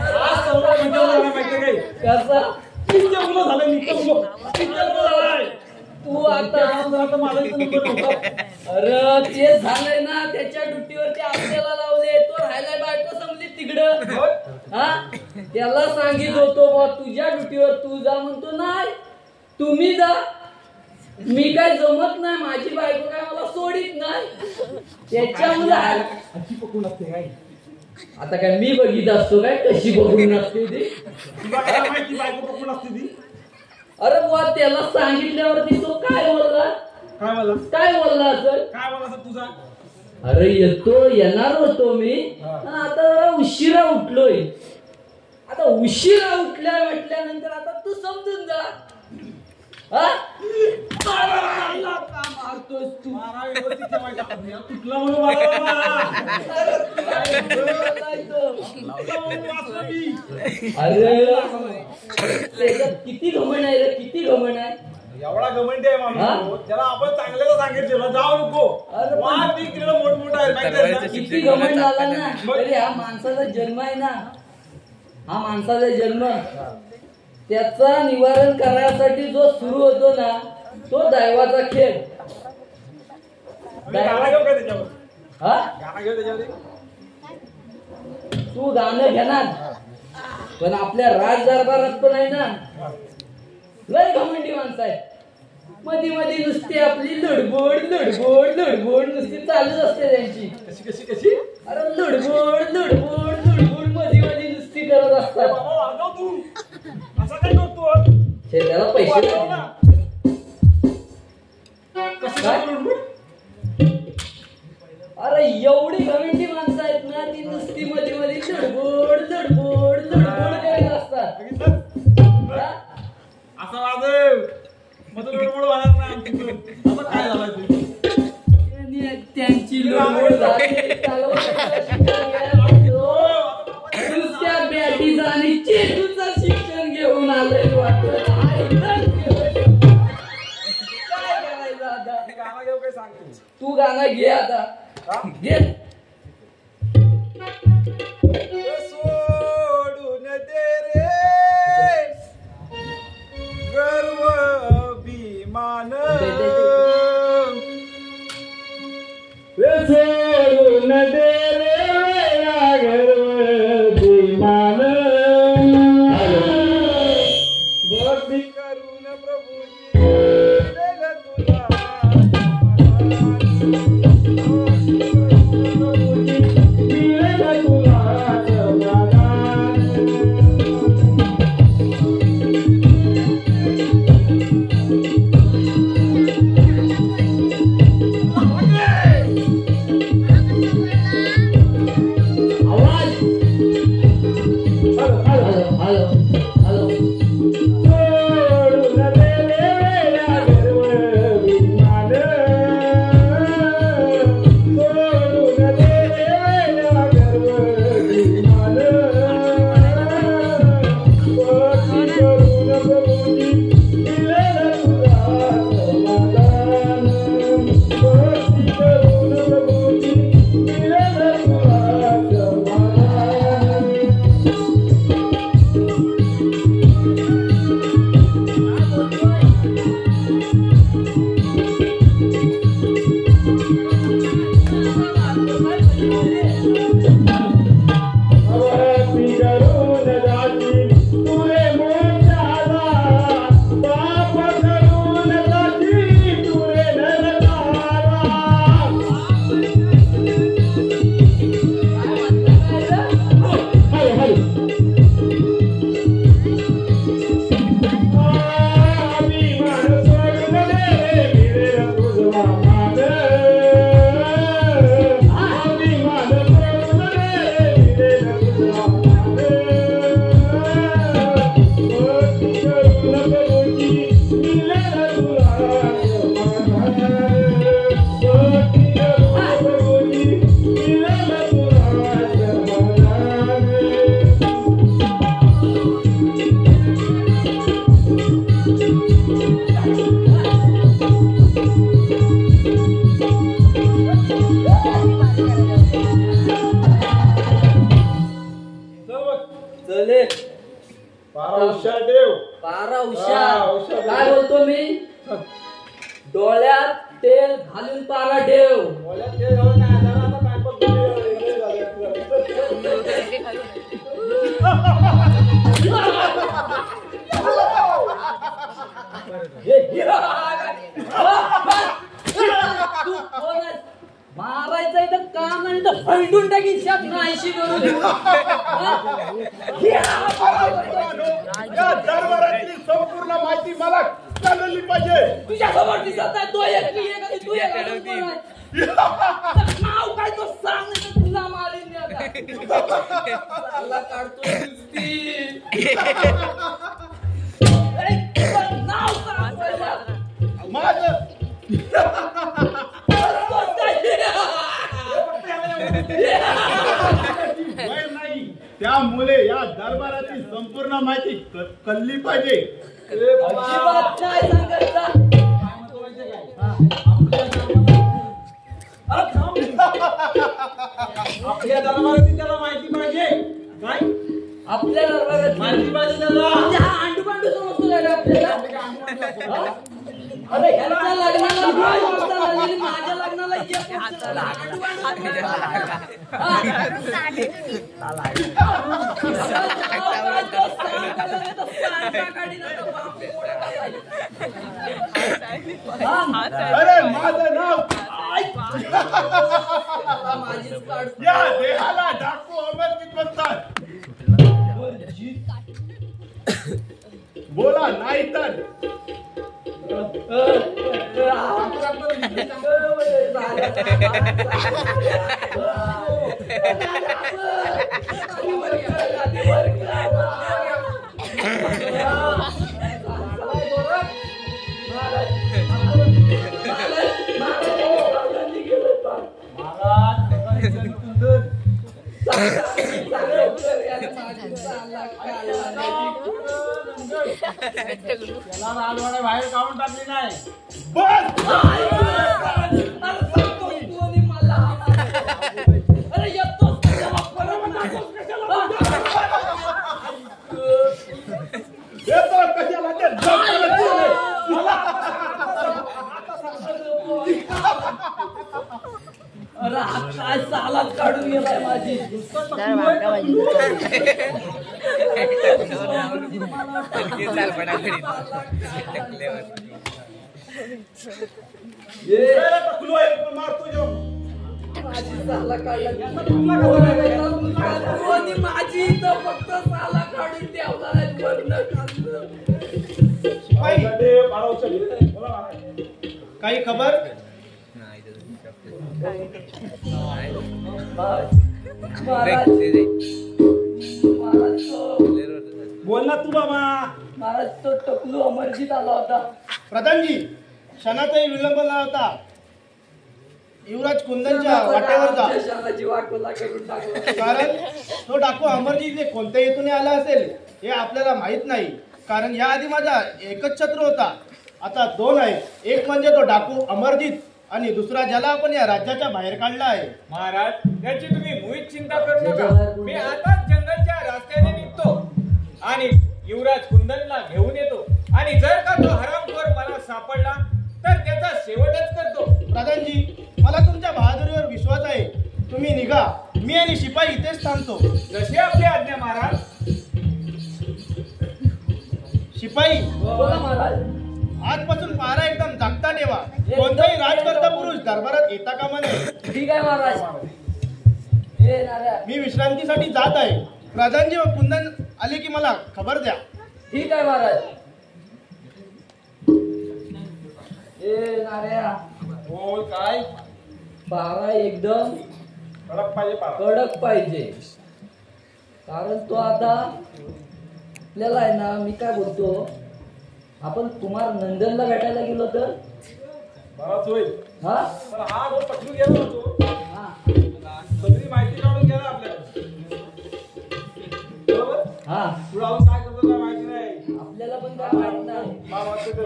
आज सौदा मिनिटं झाला माहिती काय? कसा तीनच्या मुलं झालं, तीनच्या मुलं झालाय. तू आता आता माझा इथं नंबर नव्हता. अरे ते झालंय ना, त्याच्या ड्युटीवरती आपल्याला लावले. तो राहायला बायको समजली तिकडं. हा त्याला सांगित होतो बा तुझ्या ड्युटीवर तू जा, म्हणतो नाही तुम्ही जा. मी काय जमत नाही, माझी बायको काय मला सोडित नाही. त्याच्यामुळे अशी पकडून असते काय? आता काय मी बघित असतो काय कशी बघून असते ती. तुला काय माहिती बायको पकडून असते ती? अरे बुवा त्याला सांगितल्यावरती तो काय बोलला, काय मला काय बोलला असेल. काय बोला तुझा? अरे येणार होतो मी, पण आता जरा उशिरा उठलोय. आता उशिरा उठल्या म्हटल्यानंतर आता तू समजून जा. हा? का मारतोस तू. मारा व्यवस्थित ठेवायचा. तुटला म्हणून मारा. अरे त्याच्यात किती घमंड आहे रे, किती घमंड आहे. एवढा घमंडी आहे माणूस, त्याला आपण चांगल्याला सांगितलं जाऊ नको. अरे वाद तिकडे मोठमोठा आहे माहिती आहे ना? किती घमंड झाला ना. तरी हा माणसाचा जन्म आहे ना, हा माणसाचा जन्म त्याचा निवारण करण्यासाठी जो सुरू होतो ना, तो दैवाचा खेळ. मी गाणं घेऊ का त्याच्यावर? हा गाणं घेऊ त्याच्यावर? तू गाणं घेणार, पण आपल्या राज दरबारात पण आहे ना लय घमंडी माणसं आहे. मध्ये मध्ये नुसती आपली लडबोड लडबोड लडबोड नुसती चालूच असते त्यांची. कशी कशी कशी? अरे लडबोड लडबोड लडबोड मध्ये मध्ये नुसती करत असतात. बाबा वाजव तू. असं काय करतो? त्याला पैसे वाजव ना. कसं काय? काय लुडबुड? अरे एवढी घमेंडी माणसं आहेत ना, ती नुसती मध्ये मध्ये लडबोड लडबोड लडबोड करत असतात. बघितलं? हा? असं वाजव. मग तो लुडबुड वाजत नाही आमच्याकडून. आता काय झालं तुझी? त्यांची लडबोड झाली, तलवारीचं शिक्षण घ्यायला नुसत्या बॅटीचं आणि चेंडूचं शिक्षण घेऊन आलंय वाटतं. काय करायचं आता. मी गाणं घेऊ काय सांगतो? तू गाणं घे आता. घे. सोडून दे रे गर्व अभिमान. सोडून दे रे गर्व अभिमान. भक्ती करून प्रभूजी दिलं तुला. चले पारा हुशार देव. पारा हा, हुशार. हुशार. काय बोलतो मी? डोळ्यात तेल घालून पारा ठेव. बोलत ते जाऊन काय आता आता काय पण मारायचं तर काम नाही तर हलटून टाकीन शाप नाहीशी करून. या दरबारातली संपूर्ण माहिती मला कळली पाहिजे. तुझ्या समोर दिसत नाही तो एक मी एक आणि तू एक आणि कोण आहे? नाव काय तो सांग नाही तर तुला मारीन मी आता. चालला काढतो नुसती. नाव सांग पहिला. माझं वय नाही, त्यामुळे या दरबाराची संपूर्ण माहिती कळली पाहिजे. अजिबात नाही सांगायचा. आपल्या दरबाराची त्याला माहिती पाहिजे. काय आपल्या दरबारात माहिती पाहिजे त्याला. म्हणजे हा अंडू पांडू समजतो का रे आपल्याला? हा? अरे ह्याच्या लग्नाला 2 वाजता झालेली, माझ्या लग्नाला 1 वाजता झाली. अंडू पांडू समजतो. अरे माझं नाव माझीच काढ. या देहाला डाकू अमरजीत म्हणतात. बोला नाही तर त्याला राजवाड्या बाहेर काढून टाकली नाही. बस अरे येतोस कशाला? परत नाकोस कशाला? येतो कशाला ते जमलं नाही. अरे हा काय सालात काढून गेलाय माझी. माझी साला काढला. माझी इथं फक्त साला काढून ठेवला आहे. वरनं काढलं. काही खबर? बोल ना तू बाबा. महाराज तो टकलू अमरजीत आला होता. प्रधानजी, क्षणाचाही विलंब न होता युवराज कुंदनच्या वाटेवर जा. शालाची वाटोला करून टाकला. कारण तो डाकू अमरजीत कोणत्या हेतूने आला असेल हे आपल्याला माहित नाही. कारण याआधी माझा एकच शत्रू होता, आता 2 आहेत. एक म्हणजे तो डाकू अमरजीत आणि दुसरा ज्याला आपण या राज्याच्या बाहेर काढला आहे. महाराज त्याची तुम्ही मुळीच चिंता करू नका. मी आताच जंगलच्या रस्त्याने निघतो आणि युवराज कुंदनला घेऊन येतो. आणि जर का तो हरामखोर मला सापडला तर त्याचा शेवटच करतो. प्रधानजी, मला तुमच्या बहादुरीवर विश्वास आहे. तुम्ही निघा, मी आणि शिपाई इथेच थांबतो. जशी आपली आज्ञा महाराज. शिपाई, बोला महाराज. आजपासून पारा एकदम जागता ठेवा. कोणताही राजकर्ता पुरुष दरबारात येता कामा नये. ठीक आहे महाराज. ए नाऱ्या. मी विश्रांतीसाठी जात आहे. प्रधानजी व कुंदन आले की मला खबर द्या. ठीक आहे महाराज. ए नाऱ्या. बोल काय. पारा एकदम कडक पाहिजे पारा. कडक पाहिजे. कारण तो आता आपल्याला आहे ना, मी काय बोलतो, आपण कुमार नंदनला भेटायला गेलो तर बराच होईल. हा पण हा जो पटलू गेला होतो हा सगळी माहिती काढून गेला आपल्याला. बरोबर. हा तुला अजून काय करतो काय माहिती नाही. आपल्याला पण काय माहित नाही. मला वाटतं ते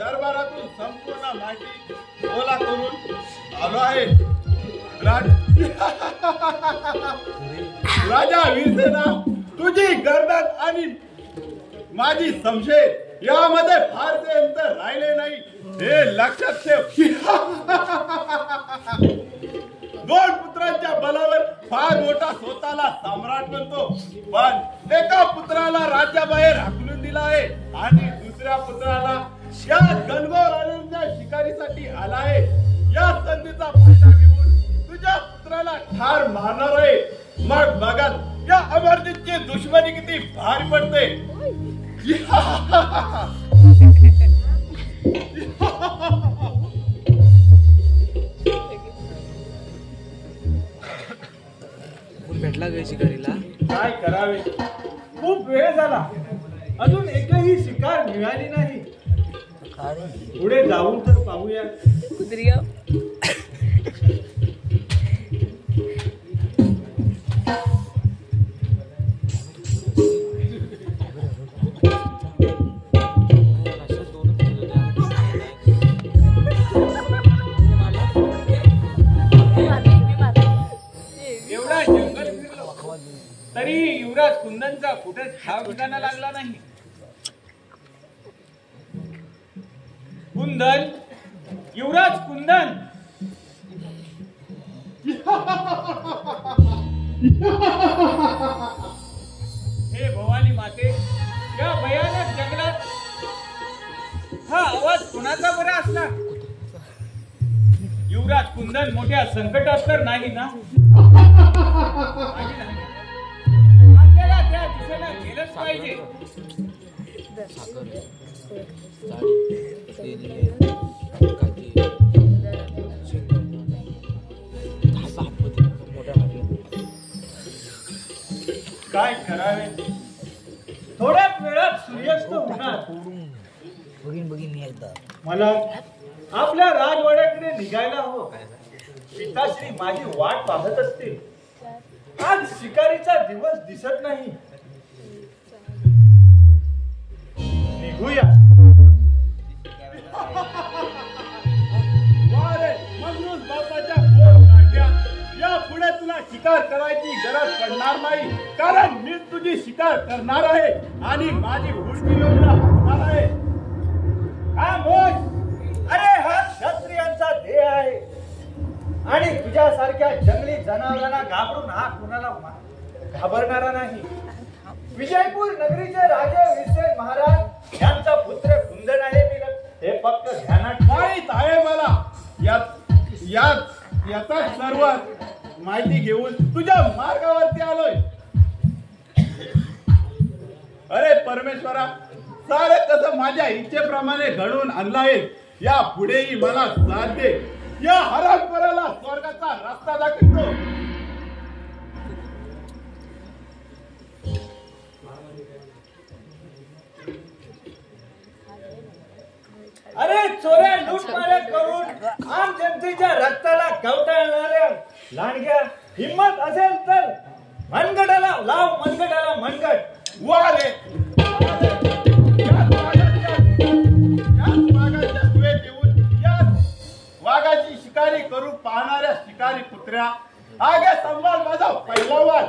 दरबारातून संपूर्ण माहिती गोळा करून आलो आहे. राजा वीरसेना, तुझी गर्दन आणि माझी संशय यामध्ये फारसे अंतर राहिले नाही हे लक्षात ठेव. दोन पुत्रांच्या बलावर फार मोठा स्वतःला सम्राट बनतो, पण एका पुत्राला राज्याबाहेर हाकलून दिला आहे आणि दुसऱ्या पुत्राला या गणगौर आनंदच्या शिकारीसाठी आला आहे. या संधीचा फायदा घेऊन तुझ्या पुत्राला ठार मारणार आहे. मग बघा या अमरजीतची दुश्मनी किती भारी पडते. भेटला गे शिकारीला. काय करावे, खूप वेळ झाला, अजून एकही शिकार मिळाली नाही. पुढे जाऊन तर पाहूया. एवढा जंगल फिरलो तरी युवराज कुंदनचा कुठेच ठाव ठिकाणा लागला नाही. कुंदन, युवराज कुंदन. हे भवानी माते, या भयानक जंगलात हा आवाज कुणाचा बरा असला? युवराज कुंदन मोठ्या संकटात तर नाही ना? आपल्याला त्या दिशेला गेलंच पाहिजे. काय करावे, थोड्याच वेळात सूर्यास्त होणार. मला आपल्या राजवाड्याकडे निघायला हवं. पिताश्री माझी वाट पाहत असतील. आज शिकारीचा दिवस दिसत नाही. निघूया. वारे मजनूस बापाच्या गोड काट्या, या पुढे तुला शिकार करायची गरज पडणार नाही, कारण मी तुझी शिकार करणार आहे आणि माझी पुढची योजना होणार आहे. खामोश. अरे हा क्षत्रियांचा देह आहे आणि तुझ्यासारख्या जंगली जनावरांना घाबरून हा कुणाला घाबरणारा नाही. विजयपूर नगरीचे राजे वीरसेन महाराज यांचा पुत्र कुंदन आहे. हे फक्त ध्यानात माहित आहे मला. याचा सर्व माहिती घेऊन तुझ्या मार्गावरती आलोय. अरे परमेश्वरा, सारे कसं माझ्या इच्छेप्रमाणे घडवून आणलं आहे. या पुढेही मला साथ दे. या हरामखोराला स्वर्गाचा रस्ता दाखवतो. अरे चोऱ्या लूटमारे करून आम जनतेच्या रक्ताला कवटाळणाऱ्या लांडग्या, हिम्मत असेल तर मनगटाला लाव, मनगटाला मनगट. वा रे, वाघाची शिकारी करू पाहणाऱ्या शिकारी कुत्र्या, आगे संवाद माझा पहिला वाद.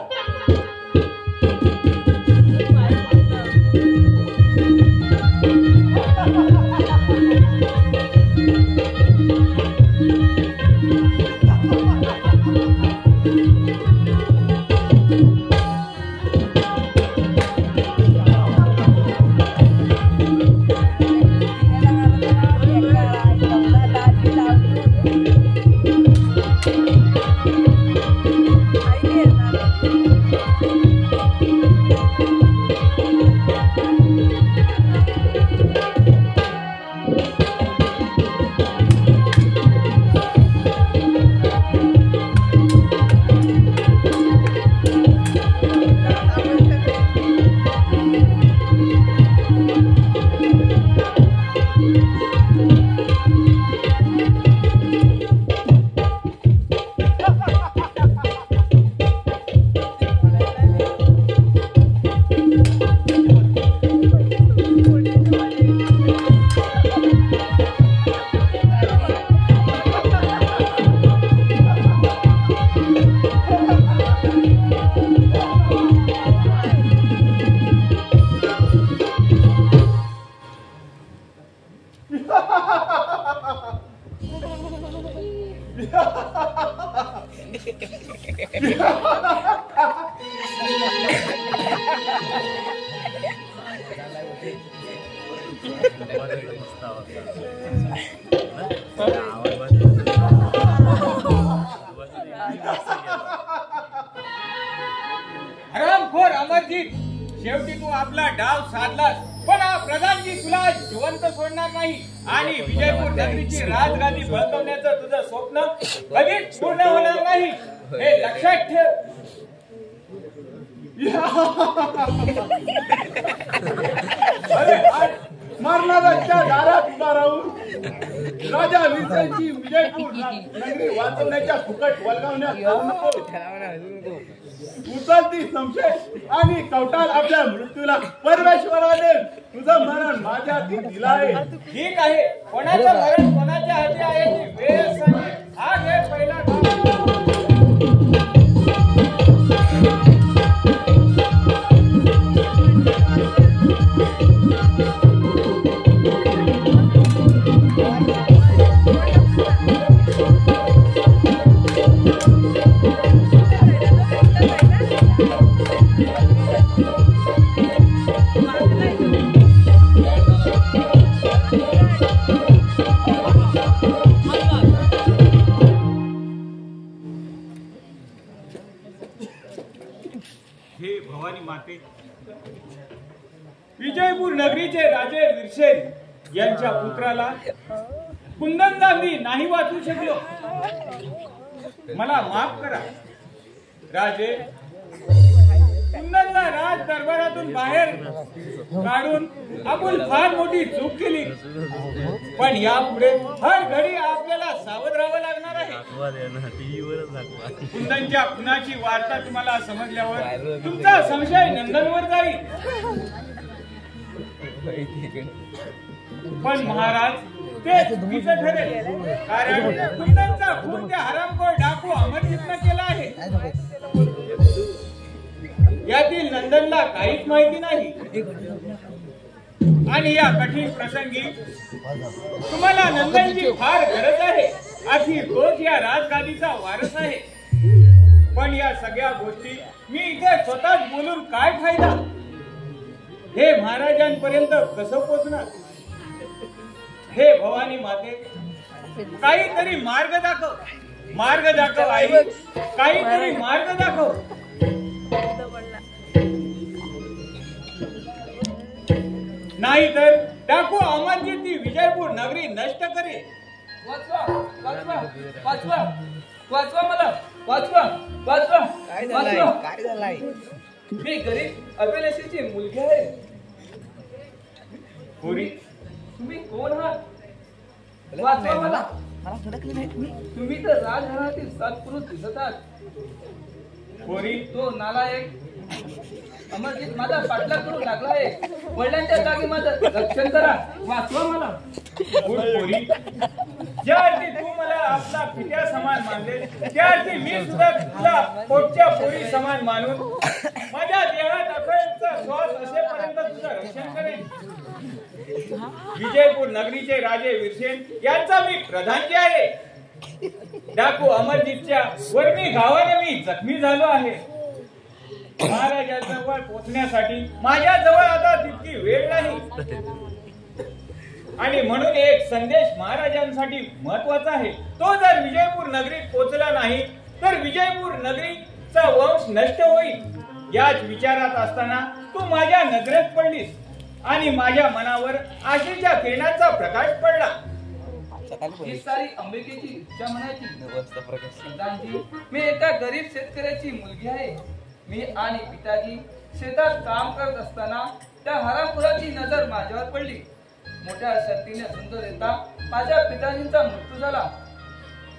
हरामखोर अमरजीत, शेवटी तू आपला डाव साधलास, पण हा प्रधानजी तुला जिवंत सोडणार नाही आणि विजयपूर नगरीची राजगादी बळकवण्याचं तुझं स्वप्न कधीच पूर्ण होणार नाही, हे लक्षात ठेव. मरणाच्या दारात उभा राहून राजा विरसेनची विजयपूर नगरी वाचवण्याच्या फुकट वल्गवण्यात जाऊ नको. उचलती संशय आणि कवटाल आपल्या मृत्यूला परमेश्वराने तुझं मरण माझ्या हाती दिलं आहे. ठीक आहे, कोणाचं मरण कोणाच्या हाती आहे ती वेळ सांगेल. हा घे पहिला विजयपूर नगरीचे राजे विरसेन यांच्या पुत्राला कुंदनला मी नाही वाचू शकलो. मला माफ करा राजे. कुंदनला राज दरबारातून बाहेर काढून आपण फार मोठी चूक केली, पण यापुढे हर घडी आपल्याला सावध राहावं लागणार आहे. कुंदनच्या खुनाची वार्ता तुम्हाला समजल्यावर तुमचा संशय नंदनवर जाईल. पण महाराज ते चुकीचं ठरेल, कारण कुंदनचा खून त्या हरामखोर डाकू अमरजीतनं केला आहे. यातील नंदनला काहीच माहिती नाही आणि या कठीण प्रसंगी तुम्हाला नंदनची फार गरज आहे. आखिर तोच या राजगादीचा वारस आहे. पण या सगळ्या गोष्टी मी इथे स्वतःच बोलून काय फायदा? हे महाराजांपर्यंत कसं पोहोचणार? हे भवानी माते, काहीतरी मार्ग दाखव, मार्ग दाखव आई, काहीतरी मार्ग दाखव. नाही तर डाकू अमरजीत ती विजयपूर नगरी नष्ट करे. वाचवा वाचवा वाचवा वाचवा, मला वाचवा वाचवा. काय झालाय? मी गरीब अभिलाषीची मुलगी आहे. पुरी, तुम्ही कोण आहात? वाचवा मला. तुम्ही तर राजघराण्यातील सत्पुरुष दिसत आहात. पुरी, तो नालायक अमरजीत माझा पाठलाग करून लागला आहे. वडिलांच्या जागी माझं रक्षण करा. वाचवा मला. पुरी, ज्या अर्थी तू मला आपला पित्या समान मानले, त्या अर्थी मी सुद्धा तुला पोटच्या पोरी समान मानून माझ्या देहात अखेरचा श्वास असेपर्यंत तुझं रक्षण करेन. विजयपूर नगरीचे राजे विरसेन यांचा मी प्रधानजी आहे. डाकू अमरजीतच्या वर्मी गावाने मी जखमी झालो आहे. महाराजांजवळ पोहोचण्यासाठी माझ्या जवळ आता तितकी वेळ नाही आणि म्हणून एक संदेश महाराजांसाठी महत्वाचा आहे. तो जर विजयपूर नगरीत पोहोचला नाही तर विजयपूर नगरीचा वंश नष्ट होईल. याच विचारात असताना तू माझ्या नजरेत पडलीस आणि माझ्या मनावर आशेच्या किरणाचा प्रकाश पडला. ही सारी अंबिकेची इच्छा म्हणायची. प्रधानजी, मी एका गरीब शेतकऱ्याची मुलगी आहे. मी आणि पिताजी शेतात काम करत असताना त्या हरामखोराची नजर माझ्यावर पडली. मोठ्या शक्तीने झुंज देता माझ्या पिताजींचा मृत्यू झाला.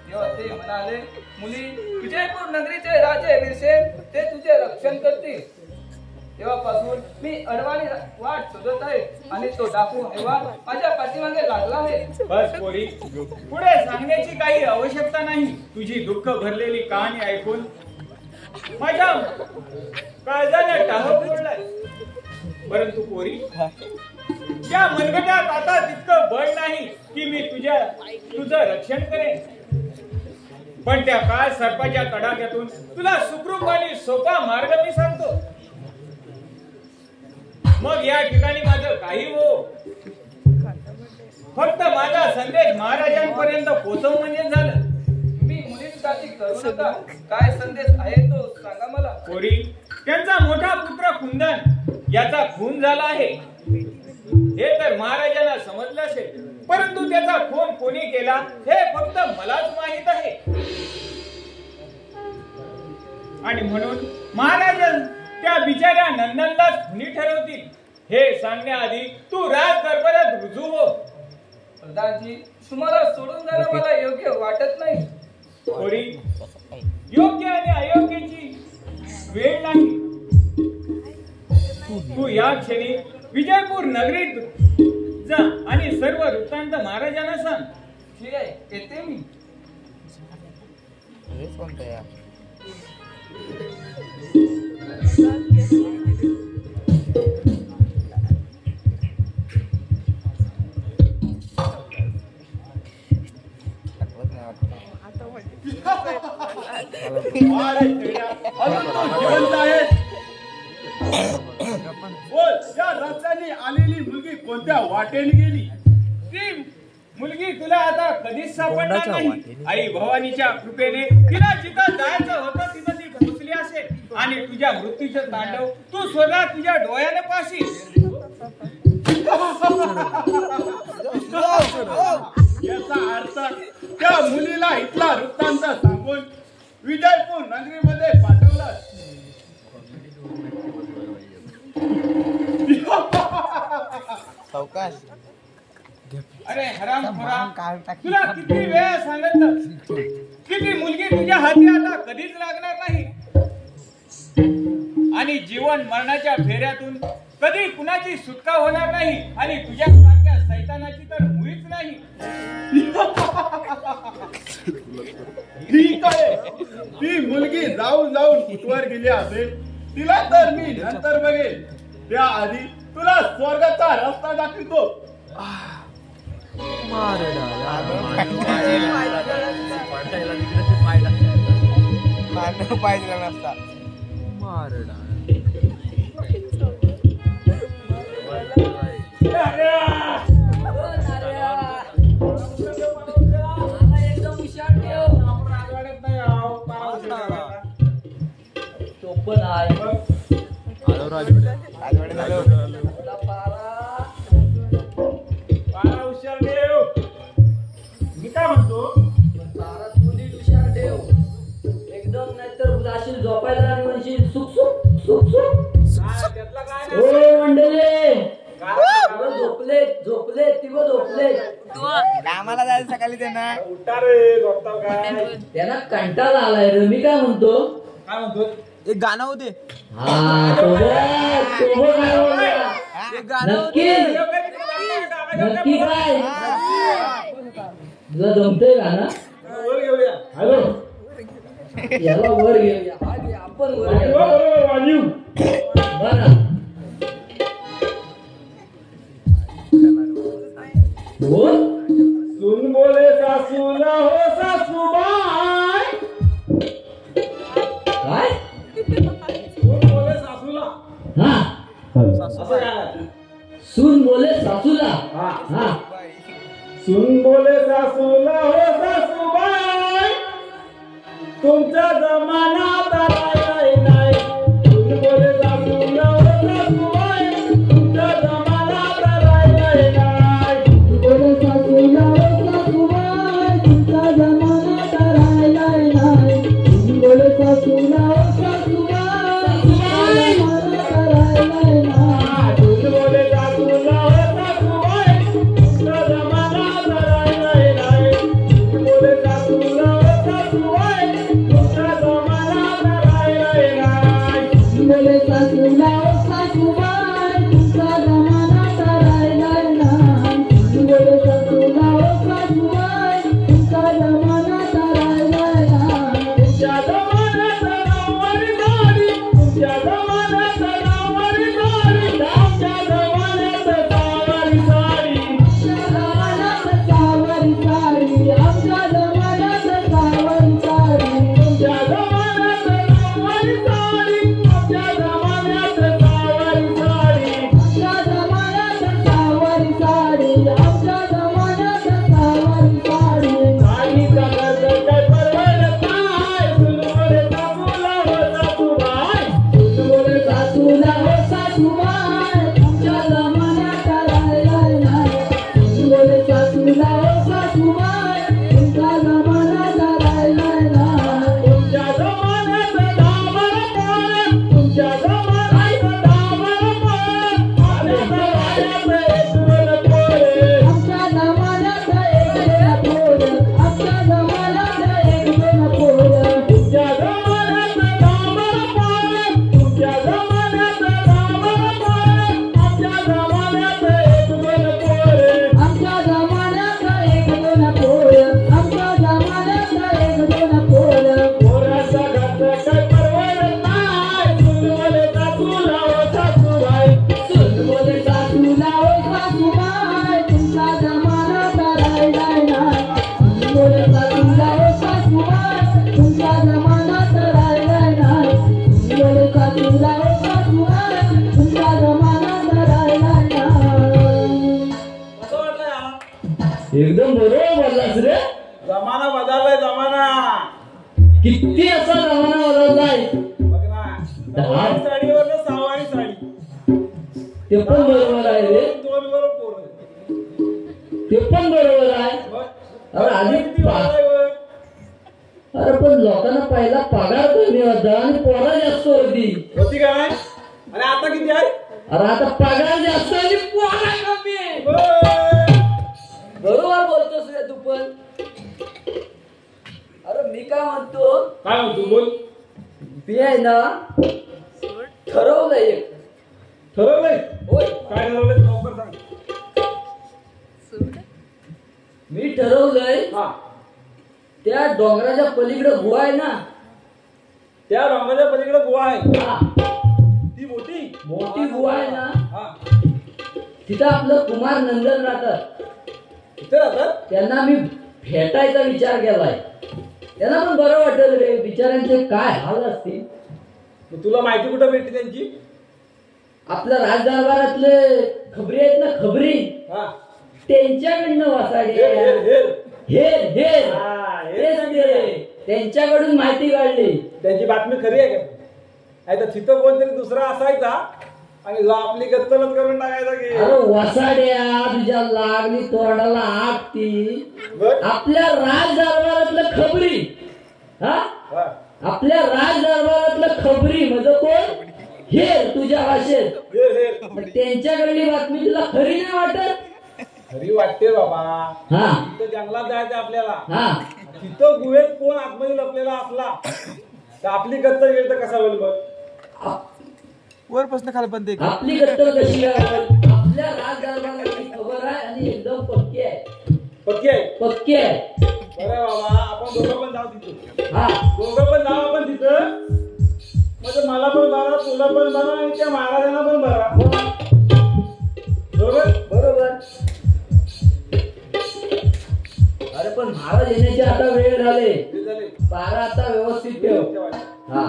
तेव्हा ते म्हणाले, मुली, विजयपूर नगरीचे राजे विरसेन ते तुझे रक्षण करतील. तेव्हापासून मी अडवाणी वाट शोधत आहे आणि तो डाकू हैवान माझ्या पाठीमागे लागला आहे. बस पोरी, पुढे सांगण्याची काही आवश्यकता नाही. तुझी दुःख भरलेली कहाणी ऐकून माझ्या काळजाने टाहो फोडलाय. परंतु पोरी, या मनगटात आता तितकं बळ नाही की मी तुझं रक्षण करेन. पण त्या काळ सर्पाच्या तडाख्यातून तुला सुखरूप आणि सोपा मार्ग मी सांगतो. मग या ठिकाणी माझं काही हो, फक्त माझा संदेश महाराजांपर्यंत पोहोचव म्हणजे झालं. मी मुलींसाठी करू नका. काय संदेश आहे तो सांगा मला. पोरी, त्यांचा मोठा पुत्र कुंदन याचा खून झाला आहे हे तर महाराजांना समजलं असेल, परंतु त्याचा खून कोणी केला हे फक्त मलाच माहित आहे. आणि म्हणून महाराज त्या बिचाऱ्या नंदनलाच खुनी ठरवतील हे सांगण्याआधी तू राज दरबारात रुजू हो. प्रधानजी, तुम्हाला सोडून जाणं मला योग्य वाटत नाही. पोरी, योग्य आणि अयोग्याची वेळ नाही. तू या क्षणी विजयपूर नगरीत जा आणि सर्व वृत्तांत महाराजांना सांग. ठीक आहे, येते मी. बोल, या रस्त्याने आलेली मुलगी कोणत्या वाटेने गेली? ती मुलगी तुला आता कधीच सापडणार नाही. आई भवानीच्या कृपेने तिला जिथं जायचं होतं तिथं ती पोहोचली असेल आणि तुझ्या मृत्यूचं तांडव तू स्वतः तुझ्या डोळ्याने पाहशील. याचा अर्थ त्या मुलीला इथला वृत्तांत सांगून विजयपूर नगरीमध्ये पाठवलं. सावकाश. अरे हरामखोरा, तुला किती वेळा सांगितलं की ती मुलगी तुझ्या हाती आता कधीच लागणार नाही आणि जीवन मरणाच्या फेऱ्यातून कधी कुणाची सुटका होणार नाही आणि तुझ्यासारख्या सैतानाची तर मुळीच नाही. ठीक आहे, ती मुलगी जाऊन कुठवर गेली असेल तिला तर मी नंतर बघेल. त्याआधी तुला स्वर्गाचा रस्ता दाखवतो. पाहिजे नसता. एकदम हुशार ठेव. चोपन आहे. हुशार देव. मी काय म्हणतो, तारा तू नीट हुशार ठेव. एकदम नाहीतर उदासीन झोपायला आणि म्हणशील सुख सुख सुख सुख. त्यातला काय ओ मंडळी, झोपले झोपले तिघ झोपले. कामाला जायचं सकाळी त्यांना. उठा रे, झोपता काय? त्यांना कंटाळा आलाय रे. मी काय म्हणतो, काय म्हणतो? एक गाणं होते. नक्की नक्की काय तुला जमतंय गाणं? वर घेऊया. हॅलो, याला वर घेऊया. हा घे, आपण वर घेऊया. बरोबर वाजू. बरं बोल. सुन बोले सासूला हो सासूबाई. काय? सुन बोले सासूला. हा, असं काय? सून बोले सासूला. हा. हा, सुन बोले सासूला हो सासूबाई. तुमचा जमाना राहिलाय नाही. सुन बोले सासूला हो सासूबाई. तुमचा जमाना राहिलाय नाही. बोले सासूला हो सासूबाई. तुमचा जमाना राहिलाय नाही. बोले सासूला हो सासूबाई. तुमचा जमाना राहिलाय नाही. सुन बोले सासूला हो सासूबाई. तुमचा जमाना राहिलाय नाही. सुन बोले सासूला हो सासूबाई. तुमचा जमाना राहिलाय किती असा जमाना बदललाय. बघ ना, नऊवारी साडीवर सहावारी साडी, ते पण बरोबर आहे रे, दोन बरोबर पोरं. ते पण बरोबर आहे. अरे आधी किती वाढलाय बघ. अरे पण लोकांना पहिला पगार कमी होता आणि पोरा जास्त होती. होती काय आणि आता किती आहे? अरे आता पगार जास्त आणि पोरा कमी. बरोबर बोलतोस रे तू पण. अरे मी काय म्हणतो, काय म्हणतो बोल. मी आहे ना ठरवलंय एक. ठरवलंय? होय, काय ठरवलंय लवकर सांग. मी ठरवलंय हा, त्या डोंगराच्या पलीकडे गुहा आहे ना, त्या डोंगराच्या पलीकडे गुहा आहे. हा, ती मोठी मोठी गुहा आहे ना, हा, तिथं आपलं कुमार नंदन राहतात. तिथे राहतात. त्यांना मी भेटायचा विचार केलाय. त्यांना पण बरं वाटेल रे, बिचाऱ्यांचे काय हाल असतील. मग तुला माहिती कुठं भेटली त्यांची? आपल्या राजदरबारातले खबरी आहेत ना, खबरी, हा, त्यांच्याकडनं वासाडे हेर. हेर हा, हेर तेच ते. त्यांच्याकडून माहिती काढली. त्यांची बातमी खरी आहे का? नाही तर तिथं कोणतरी दुसरा असायचा आणि जो आपली गत्तलच करून टाकायचा की. अरे वसाड्या, तुझ्या लागली तोंडाला आग ती. बरं? आपल्या राजदरबारातलं खबरी, हा, हा. आपल्या राजदरबारातलं खबरी म्हणजे कोण? हेर, तुझ्या भाषेत. हेर. मग त्यांच्याकडली बातमी तुला खरी नाही वाटत? खरी वाटते बाबा. हा तिथं जंगलात जायचं आपल्याला. हा, तिथं गुहेत कोण आतमध्ये लपलेला असला तर आपली गत्तल गेली तर कसा होईल बघ. वरपासून खालपर्यंत एक. आपली गत्तल कशी काय? आपल्या राजदरबाराची खबर आहे आणि एकदम पक्की आहे. पक्की आहे. पक्की आहे. बरं बाबा, आपण दोघं पण जाऊ तिथं. हा, दोघं पण जाऊ आपण तिथं. म्हणजे मला पण बरा, तुला पण बरा आणि त्या महाराजांना पण बरा. बरोबर? बरोबर. अरे पण महाराज येण्याची आता वेळ झाले. ते झाले. पारा आता व्यवस्थित ठेव. हा,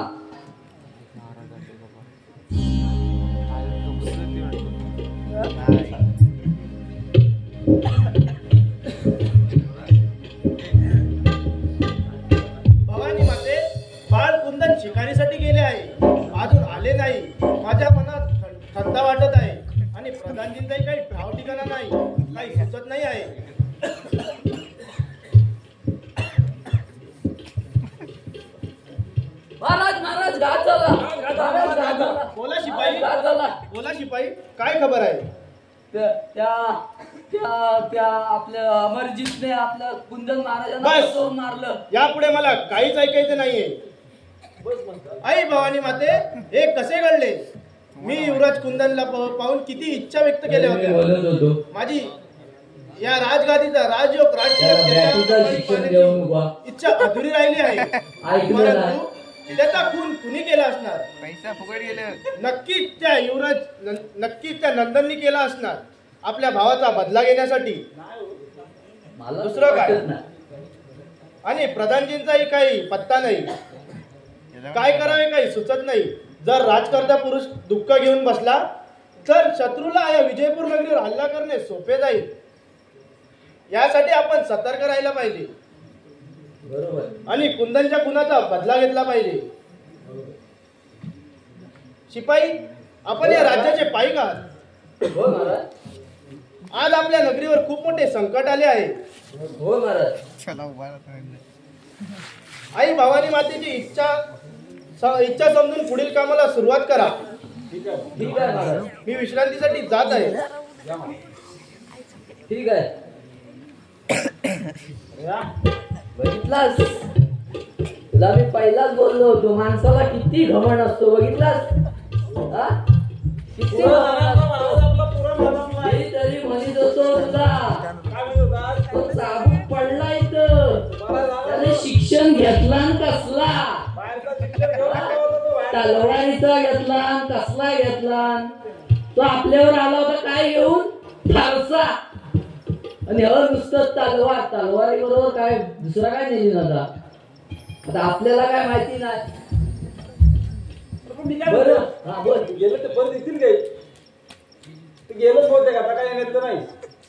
भवानी माते, बाळ कुंदन शिकारीसाठी गेले आहे, अजून आले नाही. माझ्या मनात थंडा वाटत आहे आणि प्रधानजींचाही काही ठाव ठिकाणा नाही, काही सुचत नाही आहे. महाराज महाराज घात झाला. महाराज घात झाला. बोला शिपाई, घात झाला. बोला शिपाई, काय खबर आहे? त्या त्या त्या आपल्या अमरजीतने आपल्या कुंदन महाराजांना बस. फसवून मारलं. यापुढे मला काहीच ऐकायचं नाहीये. आई भवानी माते, हे कसे घडले? मी युवराज कुंदनला पाहून किती इच्छा व्यक्त केल्या मी बोलत होत्या. होतो माझी या राजगादीचा राजयोग त्याला बॅटीचं शिक्षण देऊन उभा. इच्छा अधुरी राहिली आहे. ऐकलं नाही. परंतु त्याचा खून कुणी केला असणार? पैसा फुकट गेले. नक्कीच त्या नंदननी केला असणार, आपल्या भावाचा बदला घेण्यासाठी. मला दुसरं काय? वाटत नाही. आणि प्रधानजींचाही काही पत्ता नाही. काय करावे काही सुचत नाही. जर राजकर्ता पुरुष दुःख घेऊन बसला तर शत्रूला या विजयपूर नगरीवर हल्ला करणे सोपे जाईल. यासाठी आपण सतर्क राहायला पाहिजे. बरोबर. आणि कुंदनच्या खुनाचा बदला घेतला पाहिजे. शिपाई, आपण या राज्याचे पाईक आहात. हो महाराज. आज आपल्या नगरीवर खूप मोठे संकट आले आहे. हो महाराज. चला उभा राहा. आई भवानी मातेची इच्छा समजून पुढील कामाला सुरुवात करा. ठीक आहे महाराज. मी विश्रांतीसाठी जात आहे. ठीक आहे. बघितलास, तुला मी पहिलाच बोललो होतो, माणसाला किती घमंड असतो. बघितलास? हा? किती घमंड असतो. मी तरी म्हणत होतो तुला, तो चाबूक पडला इथं, त्याने शिक्षण घेतला आणि कसला तलवारीचा घेतला आणि कसला घेतला. तो आपल्यावर आला होता काय घेऊन? फारसा. आणि हर नुसतं तलवारी बरोबर काय दुसरा काय नेली नव्हता. आता आपल्याला काय माहिती नाही. बरं, हा बोल. गेलं ते परत येतील काय? ते गेलंच होते का? आता काय येण्याचं नाही.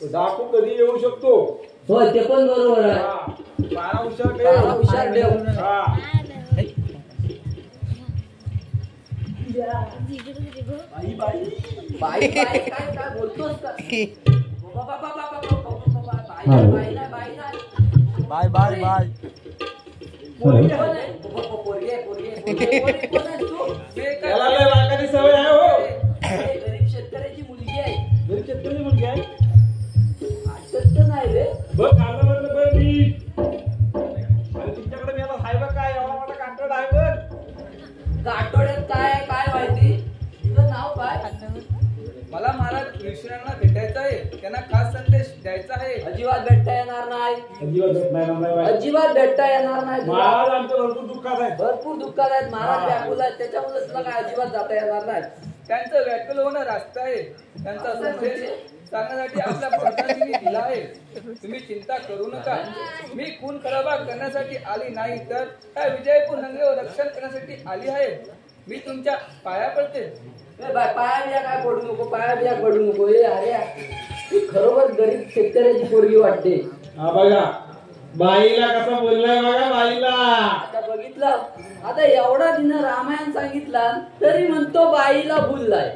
तो डाकू कधी येऊ शकतो. हो, ते पण बरोबर आहे. 12 हुशार हुशार ठेव. ठेव. बाई काय काय बोलतोस का? बाई नाही. बाय बाय बाय पोरगी कोण आहे? पोरगी आहे, पोरगी आहे. पोरगी कोण आहेस तू? त्याला लय वाकाची सवय आहे हो. गरीब शेतकऱ्याची मुलगी आहे. घरी शेतकरी मुलगी आहे. असंच तर नाही रे. बघ काढलं म्हणलं बघ मी. अरे तुमच्याकडे मी आता हाय बघ काय एवढा मोठा कांटोड आहे बघ. काठोड्यात काय आहे काय माहिती? तुझं नाव काय? मला महाराज विष्णूंना भेटायचं आहे, त्यांना खास संदेश द्यायचा आहे. अजिबात भेटता येणार नाही. अजिबात भेट नाही ना बाई. अजिबात भेटता येणार नाही तुला. महाराज आमचं भरपूर दुःखात आहे. भरपूर दुःखात आहेत. महाराज व्याकुल आहेत, त्याच्यामुळे तुला काय अजिबात जाता येणार नाही. त्यांचं व्याकुल होणं रास्त आहे. त्यांचा संदेश सांगण्यासाठी आपल्या प्रधानजींनी दिला आहे. तुम्ही चिंता करू नका. मी खून खराबा करण्यासाठी आली नाही, तर त्या विजयपूर नगरीवर रक्षण करण्यासाठी आली आहे. मी तुमच्या पाया पडते. ए बाय, पाया बिया काय पडू नको, पाया बिया पडू नको. ए अरे ती खरोबर गरीब शेतकऱ्याची पोरगी वाटते. हा बघा बाईला कसा बोललाय बघा बाईला. आता बघितलं, आता एवढा तिनं रामायण सांगितला तरी म्हणतो बाईला भुललाय.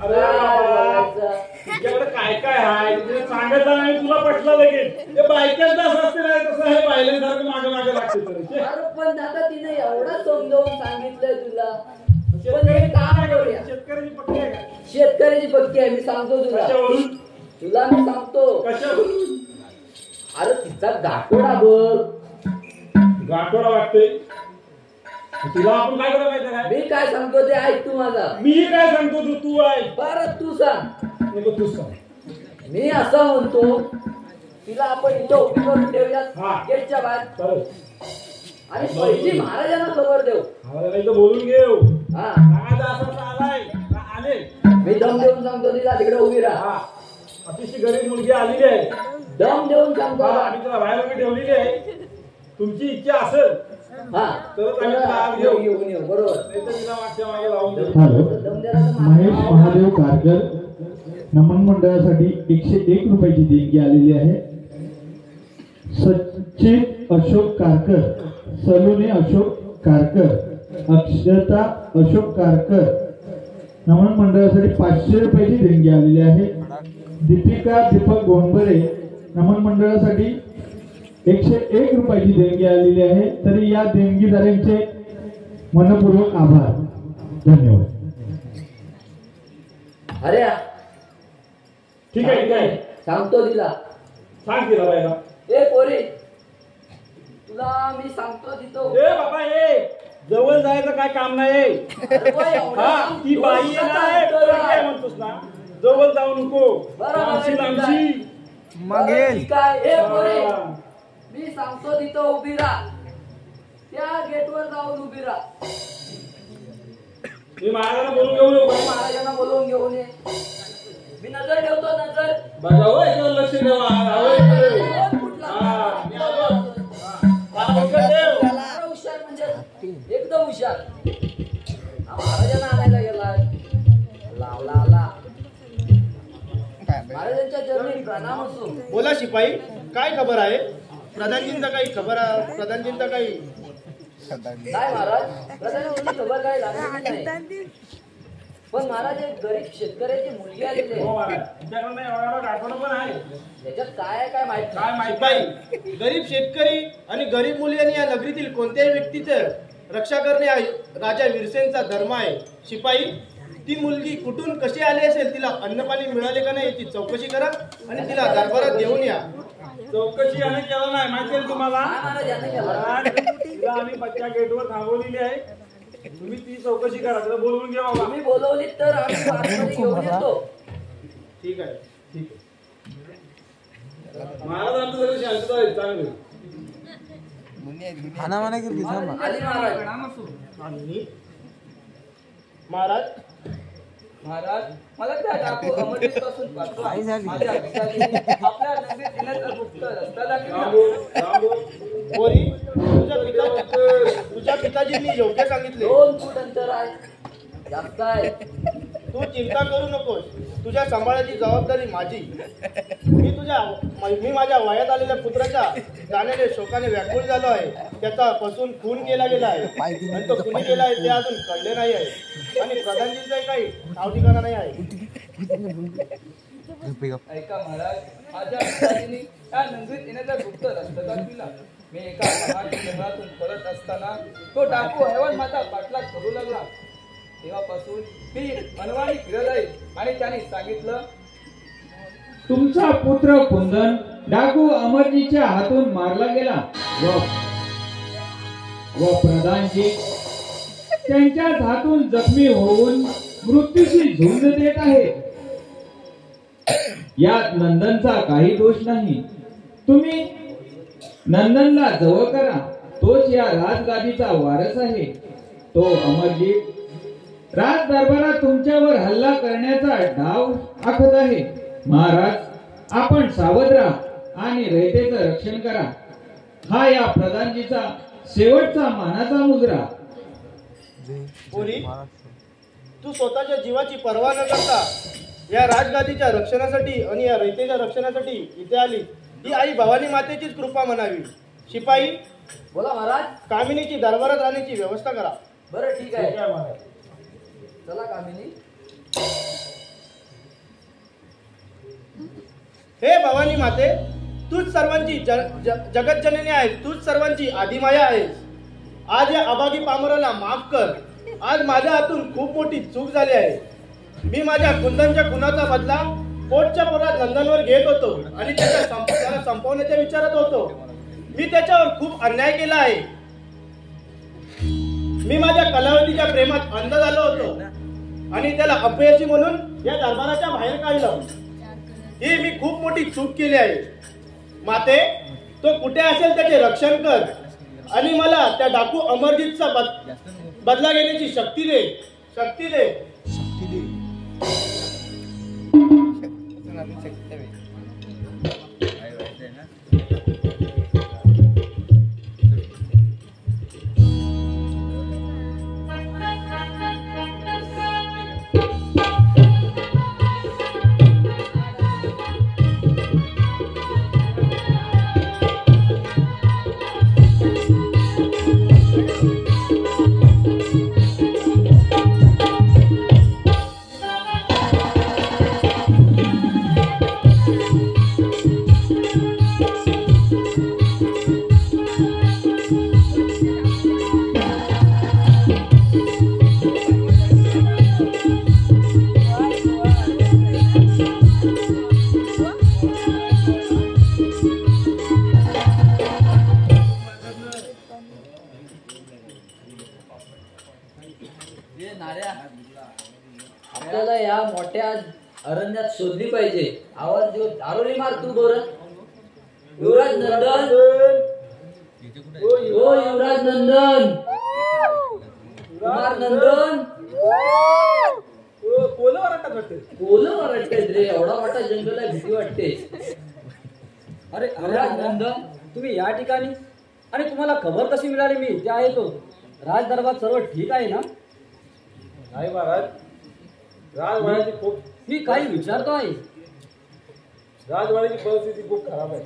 अरे बाबा, तुझ्याकडे काय काय आहे तुला सांगितलं नाही, तुला पटलं लगेच. ते बायकांचं असं असते नाही, तसं हे बायलेसारखं मागे मागे लागते तर. अरे पण आता तिने एवढा समजावून सांगितलंय तुला. पण हे काय करूया? शेतकऱ्याची पक्की आहे का? शेतकऱ्याची पक्की आहे, मी सांगतो तुला. कशावरून? तुला मी सांगतो. कशावरून? अरे तिचा गाठोडा बघ. गाठोडा वाटतोय. तुला आपण काय करायला माहिती काय? मी काय सांगतो ते ऐक तू माझा. मी काय सांगतो तू आहे. बरं तू सांग. नको तू सांग. मी असं म्हणतो, तिला आपण इथं उभी करून ठेवूयात हा. गेटच्या बाहेर चालेल. आणि पहिली महाराजांना खबर देऊ. आम्हाला इथं बोलून घेऊ. हा, आज असं आलाय का आले. मी दम देऊन सांगतो तिला तिकडे उभी राहा. हा अतिशय गरीब मुलगी आलेली आहे. दम देऊन सांगतो. हा, आम्ही तुला बाहेर उभी ठेवलेली आहे. तुमची इच्छा असेल हा, तरच आम्ही तुला आज घेऊ. घेऊन येऊ. बरोबर. नाही तर तिला मागच्या मागे लावून देऊ. दम द्यायला तर महेश महादेव कारकर नमन मंडळासाठी 101 रुपयाची देणगी आलेली आहे. सचिन अशोक कारकर, सलोनी अशोक कारकर, अक्षता अशोक कारकर नमन मंडळासाठी 500 रुपयाची देणगी आलेली आहे. दीपिका दीपक गोंडबरे नमन मंडळासाठी 101 रुपयाची देणगी आलेली आहे. तरी या देणगीदारांचे मनपूर्वक आभार. धन्यवाद. अरे ठीक आहे ठीक आहे. सांगतो तिला. सांग तिला बाईला. ए पोरी, तुला मी सांगतो तिथं. ए बाबा ए जवळ जायचं काय काम नाही. अरे बाई, एवढं हा सांग. ती बाई आहे ना, दोन काय म्हणतोस ना, जवळ जाऊ नको. बरोबर आहे, आमची ठीक आहे. आमची. मग येईल. ठीक आहे. ए पोरी, हा. मी सांगतो तिथं उभी राहा. त्या गेटवर जाऊन उभी राहा. मी महाराजांना बोलून घेऊ नको. महाराजांना बोलवून घेऊन ये. मी नजर ठेवतो. नजर बघा हो याच्यावर लक्ष ठेवा. हो, इकडे. कुठला? हा, मी आलो. हा, लक्ष ठेव. फार हुशार म्हणजे एकदम हुशार. हा महाराजांना आणायला गेलाय. लावला महाराजांच्या चरणी प्रणाम असो. बोला शिपाई, काय खबर आहे? प्रधानजींचा काही खबर आहे? प्रधानजींचा काही काय महाराज, प्रधानमंत्री खबर काय लागली नाही. पण महाराज एक गरीब शेतकऱ्याची मुलगी आलेली हो आहे. महाराज तुमच्याकडे नाही एवढा आठवण पण आहे. त्याच्यात काय आहे काय माहित काय माहिती शिपाई, गरीब शेतकरी आणि गरीब मुली आणि या नगरीतील कोणत्याही व्यक्तीचं रक्षा करणे हा राजा वीरसेनचा धर्म आहे. शिपाई, ती मुलगी कुठून कशी आली असेल, तिला अन्नपाणी मिळाले का नाही याची चौकशी करा आणि तिला दरबारात घेऊन या. चौकशी आम्ही केलं नाही माहिती आहे तुम्हाला. काय महाराज याने केलं. महाराज, तिला आम्ही बच्चा गेटवर थांबवलेली आहे. तुम्ही ती चौकशी करा. तिला बोलवून घ्या बाबा. तुम्ही बोलवली तर आम्ही आतमध्ये घेऊन येतो. ठीक आहे. ठीक आहे. महाराज आमचं सगळं शांतता आहे चांगली. आली महाराज. आणि महाराज, महाराज, मला त्या डाकू अमरजीतपासून वाचवा. माझ्या पिताजींनी आपल्या नगरीत येण्याचा गुप्त रस्ता दाखविला. रामू पोरी, तुझ्या पिताजींनी योग्य सांगितले. 2 फूट अंतर आहे, जास्त आहे. तू चिंता करू नकोस. तुझ्या सांभाळाची जबाबदारी माझी. मी माझ्या वयात आलेल्या पुत्राच्या जाण्याने शोकाने व्याकुळ झालो आहे. त्याचा फसून खून केला गेला आहे आणि तो कुणी केला आहे ते अजून कळले नाही आहे आणि प्रधानजींचाही काही ठाव ठिकाणा नाही आहे. ऐका महाराज, माझ्या पिताजींनी या नगरीत येण्याचा गुप्त रस्ता दाखविला. मी एका महान शहरातून परत असताना तो डाकू हैवान माझा पाठलाग करू लागला. तेव्हापासून मी अनवाणी फिरत आहे आणि त्याने सांगितलं, तुमचा पुत्र कुंदन डाकू अमरजीच्या हातून मारला गेला व प्रधानजी त्यांच्याच हातून जखमी होऊन मृत्यूशी झुंज देत आहे. यात नंदनचा काही दोष नाही. तुम्ही नंदनला जवळ करा, तोच या राजगादीचा वारस आहे. तो अमरजीत राज दरबारात तुमच्यावर हल्ला करण्याचा डाव आखत आहे. महाराज, आपण सावध राहा आणि रयतेचं रक्षण करा. हा या प्रधानजीचा शेवटचा मानाचा मुजरा. पोरी, तू स्वतःच्या जीवाची पर्वा न करता या राजगादीच्या रक्षणासाठी आणि या रयतेच्या रक्षणासाठी इथे आली, ही आई भवानी मातेचीच कृपा म्हणावी. शिपाई, बोला महाराज. कामिनीची दरबारात राहण्याची व्यवस्था करा. बरं, ठीक आहे. चला कामिनी. हे भवानी माते, तूच सर्वांची जगतजननी आहेस, तूच सर्वांची आदिमाया आहेस. आज या अभागी पामराला माफ कर. आज माझ्या हातून खूप मोठी चूक झाली आहे. मी माझ्या कुंदनच्या खुनाचा बदला पोटच्या पोरात नंदनवर घेत होतो आणि त्याला संपवण्याच्या विचारात होतो. मी त्याच्यावर खूप अन्याय केला आहे. मी माझ्या कलावतीच्या प्रेमात अंध झालो होतो आणि त्याला अपयशी म्हणून या दरबाराच्या बाहेर काढलं. ही मी खूप मोठी चूक केली आहे. माते, तो कुठे असेल त्याचे रक्षण कर आणि मला त्या डाकू अमरजीतचा बदला घेण्याची शक्ती दे. शक्ती दे. आपल्याला या मोठ्या अरण्यात शोधली पाहिजे. आवाज देऊ. आरोली मार तू बरं. युवराज नंदन, ओ युवराज नंदन, कुमार नंदन. कोलं वरटत वाटते. कोलं वरटते रे. एवढा मोठा जंगल आहे, भीती वाटते. अरे युवराज नंदन, तुम्ही या ठिकाणी आणि तुम्हाला खबर कशी मिळाली मी इथे आहे तो? राज दरबार सर्व ठीक आहे ना? नाही महाराज, राजवाड्याची खूप मी काही विचारतो आहे. राजवाड्याची परिस्थिती खूप खराब आहे.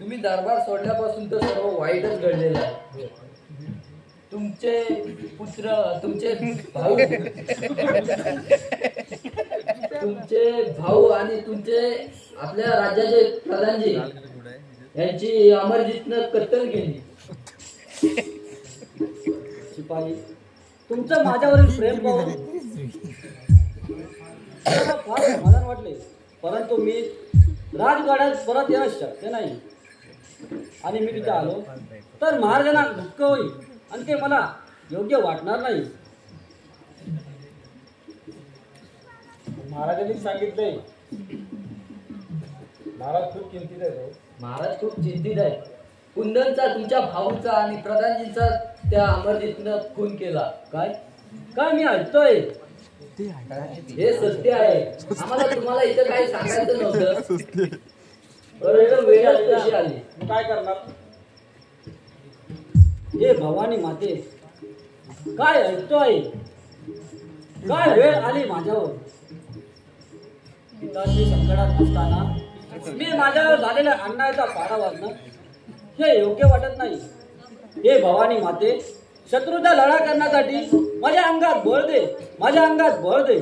तुम्ही दरबार सोडल्यापासून तर सर्व वाईटच घडलेलं आहे. तुमचे पुत्र, तुमचे भाऊ आणि तुमचे आपल्या राज्याचे प्रधानजी यांची अमरजीतनं कत्तल केली. शिपाई, तुमचं माझ्यावरील प्रेम पाहून मला फार समाधान वाटले, परंतु मी राजवाड्यात परत येणं शक्य नाही आणि मी तिथे आलो तर महाराजांना धक्का होईल आणि ते मला योग्य वाटणार नाही. महाराजांनी सांगितलंय. महाराज खूप चिंतित आहे. महाराज खूप चिंतित आहे. कुंदनचा, तुमच्या भाऊचा आणि प्रधानजींचा त्या अमरजीतनं खून केला. काय काय मी ऐकतोय? हे सत्य आहे. आम्हाला तुम्हाला इथं काही सांगायचं नव्हतं. वेळच कशी आली. काय करणार? हे भवानी माते, काय ऐकतोय? काय वेळ आली माझ्यावर. पिताजी संकटात असताना मी माझ्यावर झालेल्या अन्यायाचा पाडा वाजणं हे योग्य वाटत नाही. हे भवानी माते, शत्रूचा लढा करण्यासाठी माझ्या अंगात बळ दे, माझ्या अंगात बळ दे.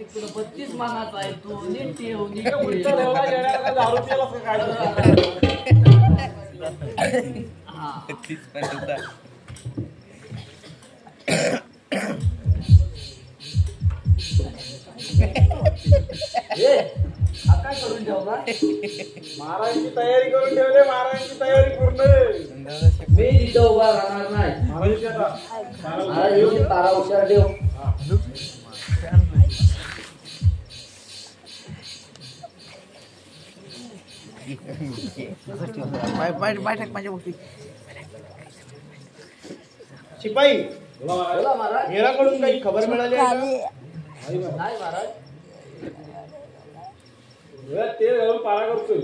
तिकडं 32 मानाचा आहे तू. नीट ठेव, नीट काय करून ठेवला? महाराजांची तयारी करून ठेवले. महाराजांची तयारी पूर्ण. मी तिथं उभा राहणार नाही. महाराज तारा हुशार ठेव. शिपाई, बोला महाराज. मेराकडून काही खबर मिळाली आहे का? नाही महाराज. ते जाऊन पारा करतोय.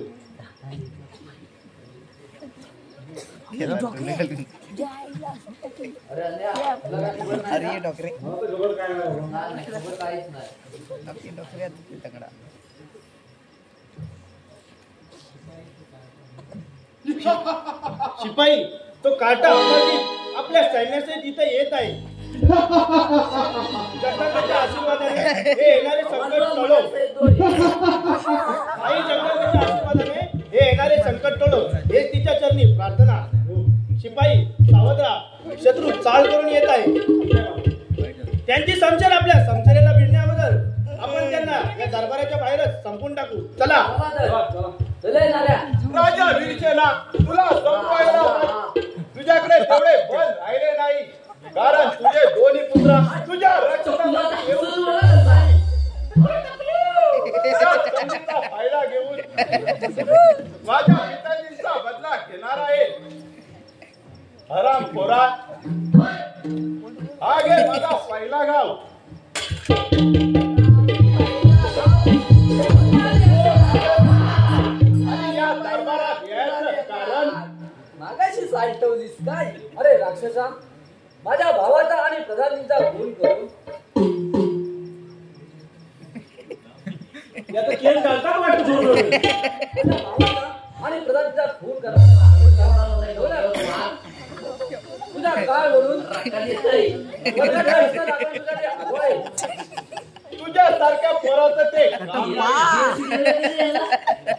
अरे अन्या, तुला काय खबर नाही अरे ना? डॉक्टर मला तर खबर काय नाही. नाही, खबर काहीच नाही. डॉक्टर तगडा. शिपाई, तो काटा अमरदीप आपल्या सैन्यासहित इथे येत आहे. जगदंबेच्या आशीर्वादाने हे येणारे संकट टळो. आई जगदंबेच्या आशीर्वादाने हे येणारे संकट टळो, हेच तिच्या चरणी प्रार्थना. शिपाई सावध राहा, शत्रू चाल करून येत आहे. त्यांची समशेर आपल्या समशेरेला भिडण्याबद्दल आपण त्यांना या दरबाराच्या बाहेरच संपून टाकू. चला. चला येणाऱ्या. राजा वीरसेना, तुला संपवायला तुझ्याकडे तेवढे बल राहिले नाही, कारण तुझे दोन्ही पुत्र तुझ्या रक्षणासाठी येऊन त्या फायदा घेऊन माझ्या पिताजींचा बदला घेणार आहे. हराम खोरा, हा घे माझा पहिला गाव. आणि या दरबारात यायचं कारण मागाशी सालटवलीस काय? अरे राक्षसा, माझ्या भावाचा आणि प्रधानींचा खून करून याचा केस घालतात वाटतं थोडं. माझ्या भावाचा आणि प्रधानीचा खून करा. तुझा काय म्हणून तुझ्यासारख्या पोराचं ते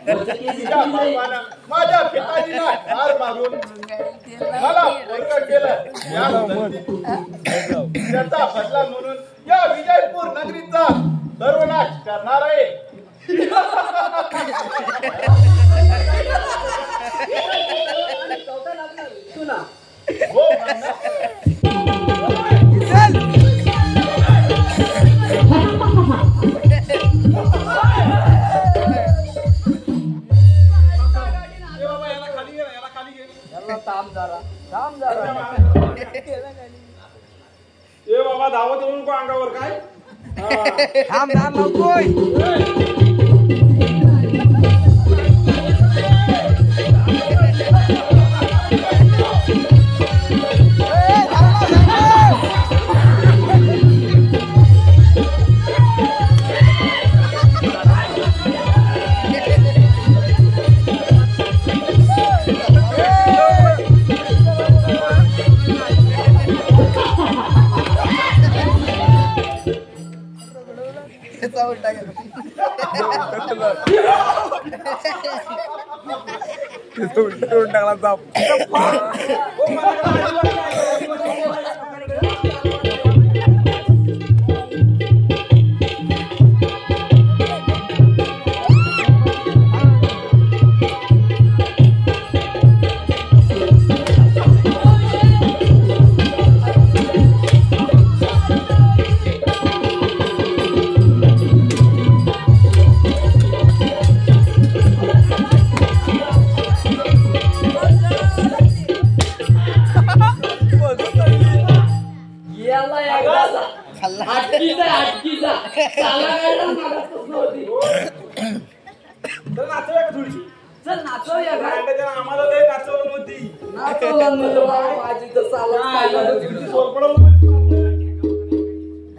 तुझ्या बापानं माझ्या पिताजीला ठार मारून मला वर्ग केलं. त्याचा बदला म्हणून या विजयपूर नगरीचा सर्वनाश करणार आहे. हो ए बाबा धावत येऊन को अंगावर काय? थांब थांब नको. टाकला जाप. याला एकदाचा. हटकीचा चाला गायला मागतच नव्हती. तर नाचूया का थोडीशी? चल नाचवूया का? आम्हाला काही नाचवलं नव्हती. नाचवलं म्हणलं बाबा, माझी तर चालत काय झालं? सोरपडा मध्ये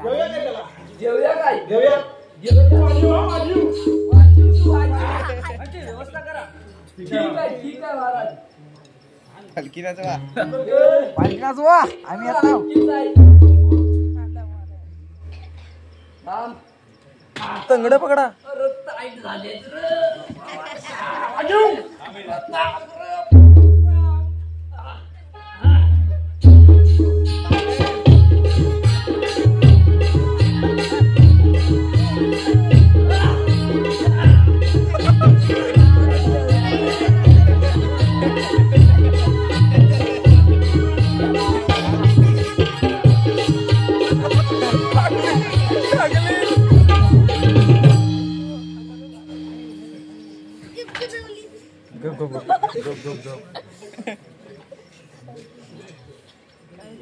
जेवूया काय त्याला? जेवूया काय? जेवूया. वाजू तू वाजू. व्यवस्था करा. ठीक आहे महाराज. हलकी नाचवा पालकी नाचवा आम्ही आता तंगड पकडा. अरे टाईट झाले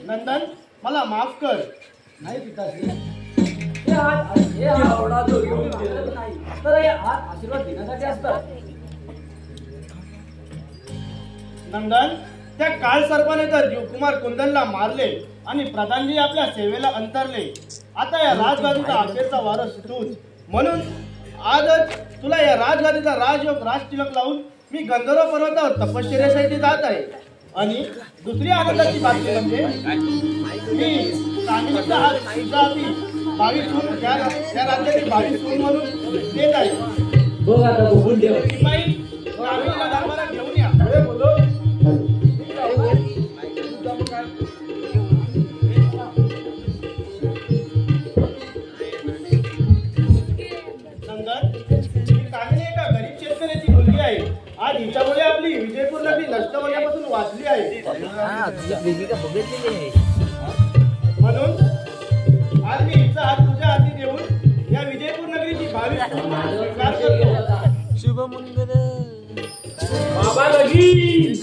नंदन मला माफ कर. नाही पिताजी, हे आवडा जो घेऊन गेलेलं नाही, तर हे हात आशीर्वाद देण्यासाठी असतात. नंदन, त्या काळ सर्पाने तर जीवकुमार कुंदनला मारले आणि प्रधानजी आपल्या सेवेला अंतरले. आता या राजगादीचा अखेरचा वारस तूच. म्हणून आजच तुला या राजगादीचा राजयोग राजतिलक लावून मी गंधर्व पर्वतावर तपश्चर्यासाठी जात आहे. आणि दुसरी आनंदाची बातमी म्हणजे मी कामिनीचा हात तुझा हाती भावी सून त्या राज्याची भावी सून म्हणून देत आहे. बघ आता बघून ठेव. कामिनीला दरबारात घेऊन या. कामिनी एका गरीब शेतकऱ्याची मुलगी आहे. आज हिच्यामुळे आपली विजयपूर नगरी नष्ट होण्यापासून वाचली आहे. म्हणून आज मी हिचा हात तुझ्या हाती देऊन या विजयपूर नगरीची भावी स्वीकार करतो. शुभमंगल बाबा लगी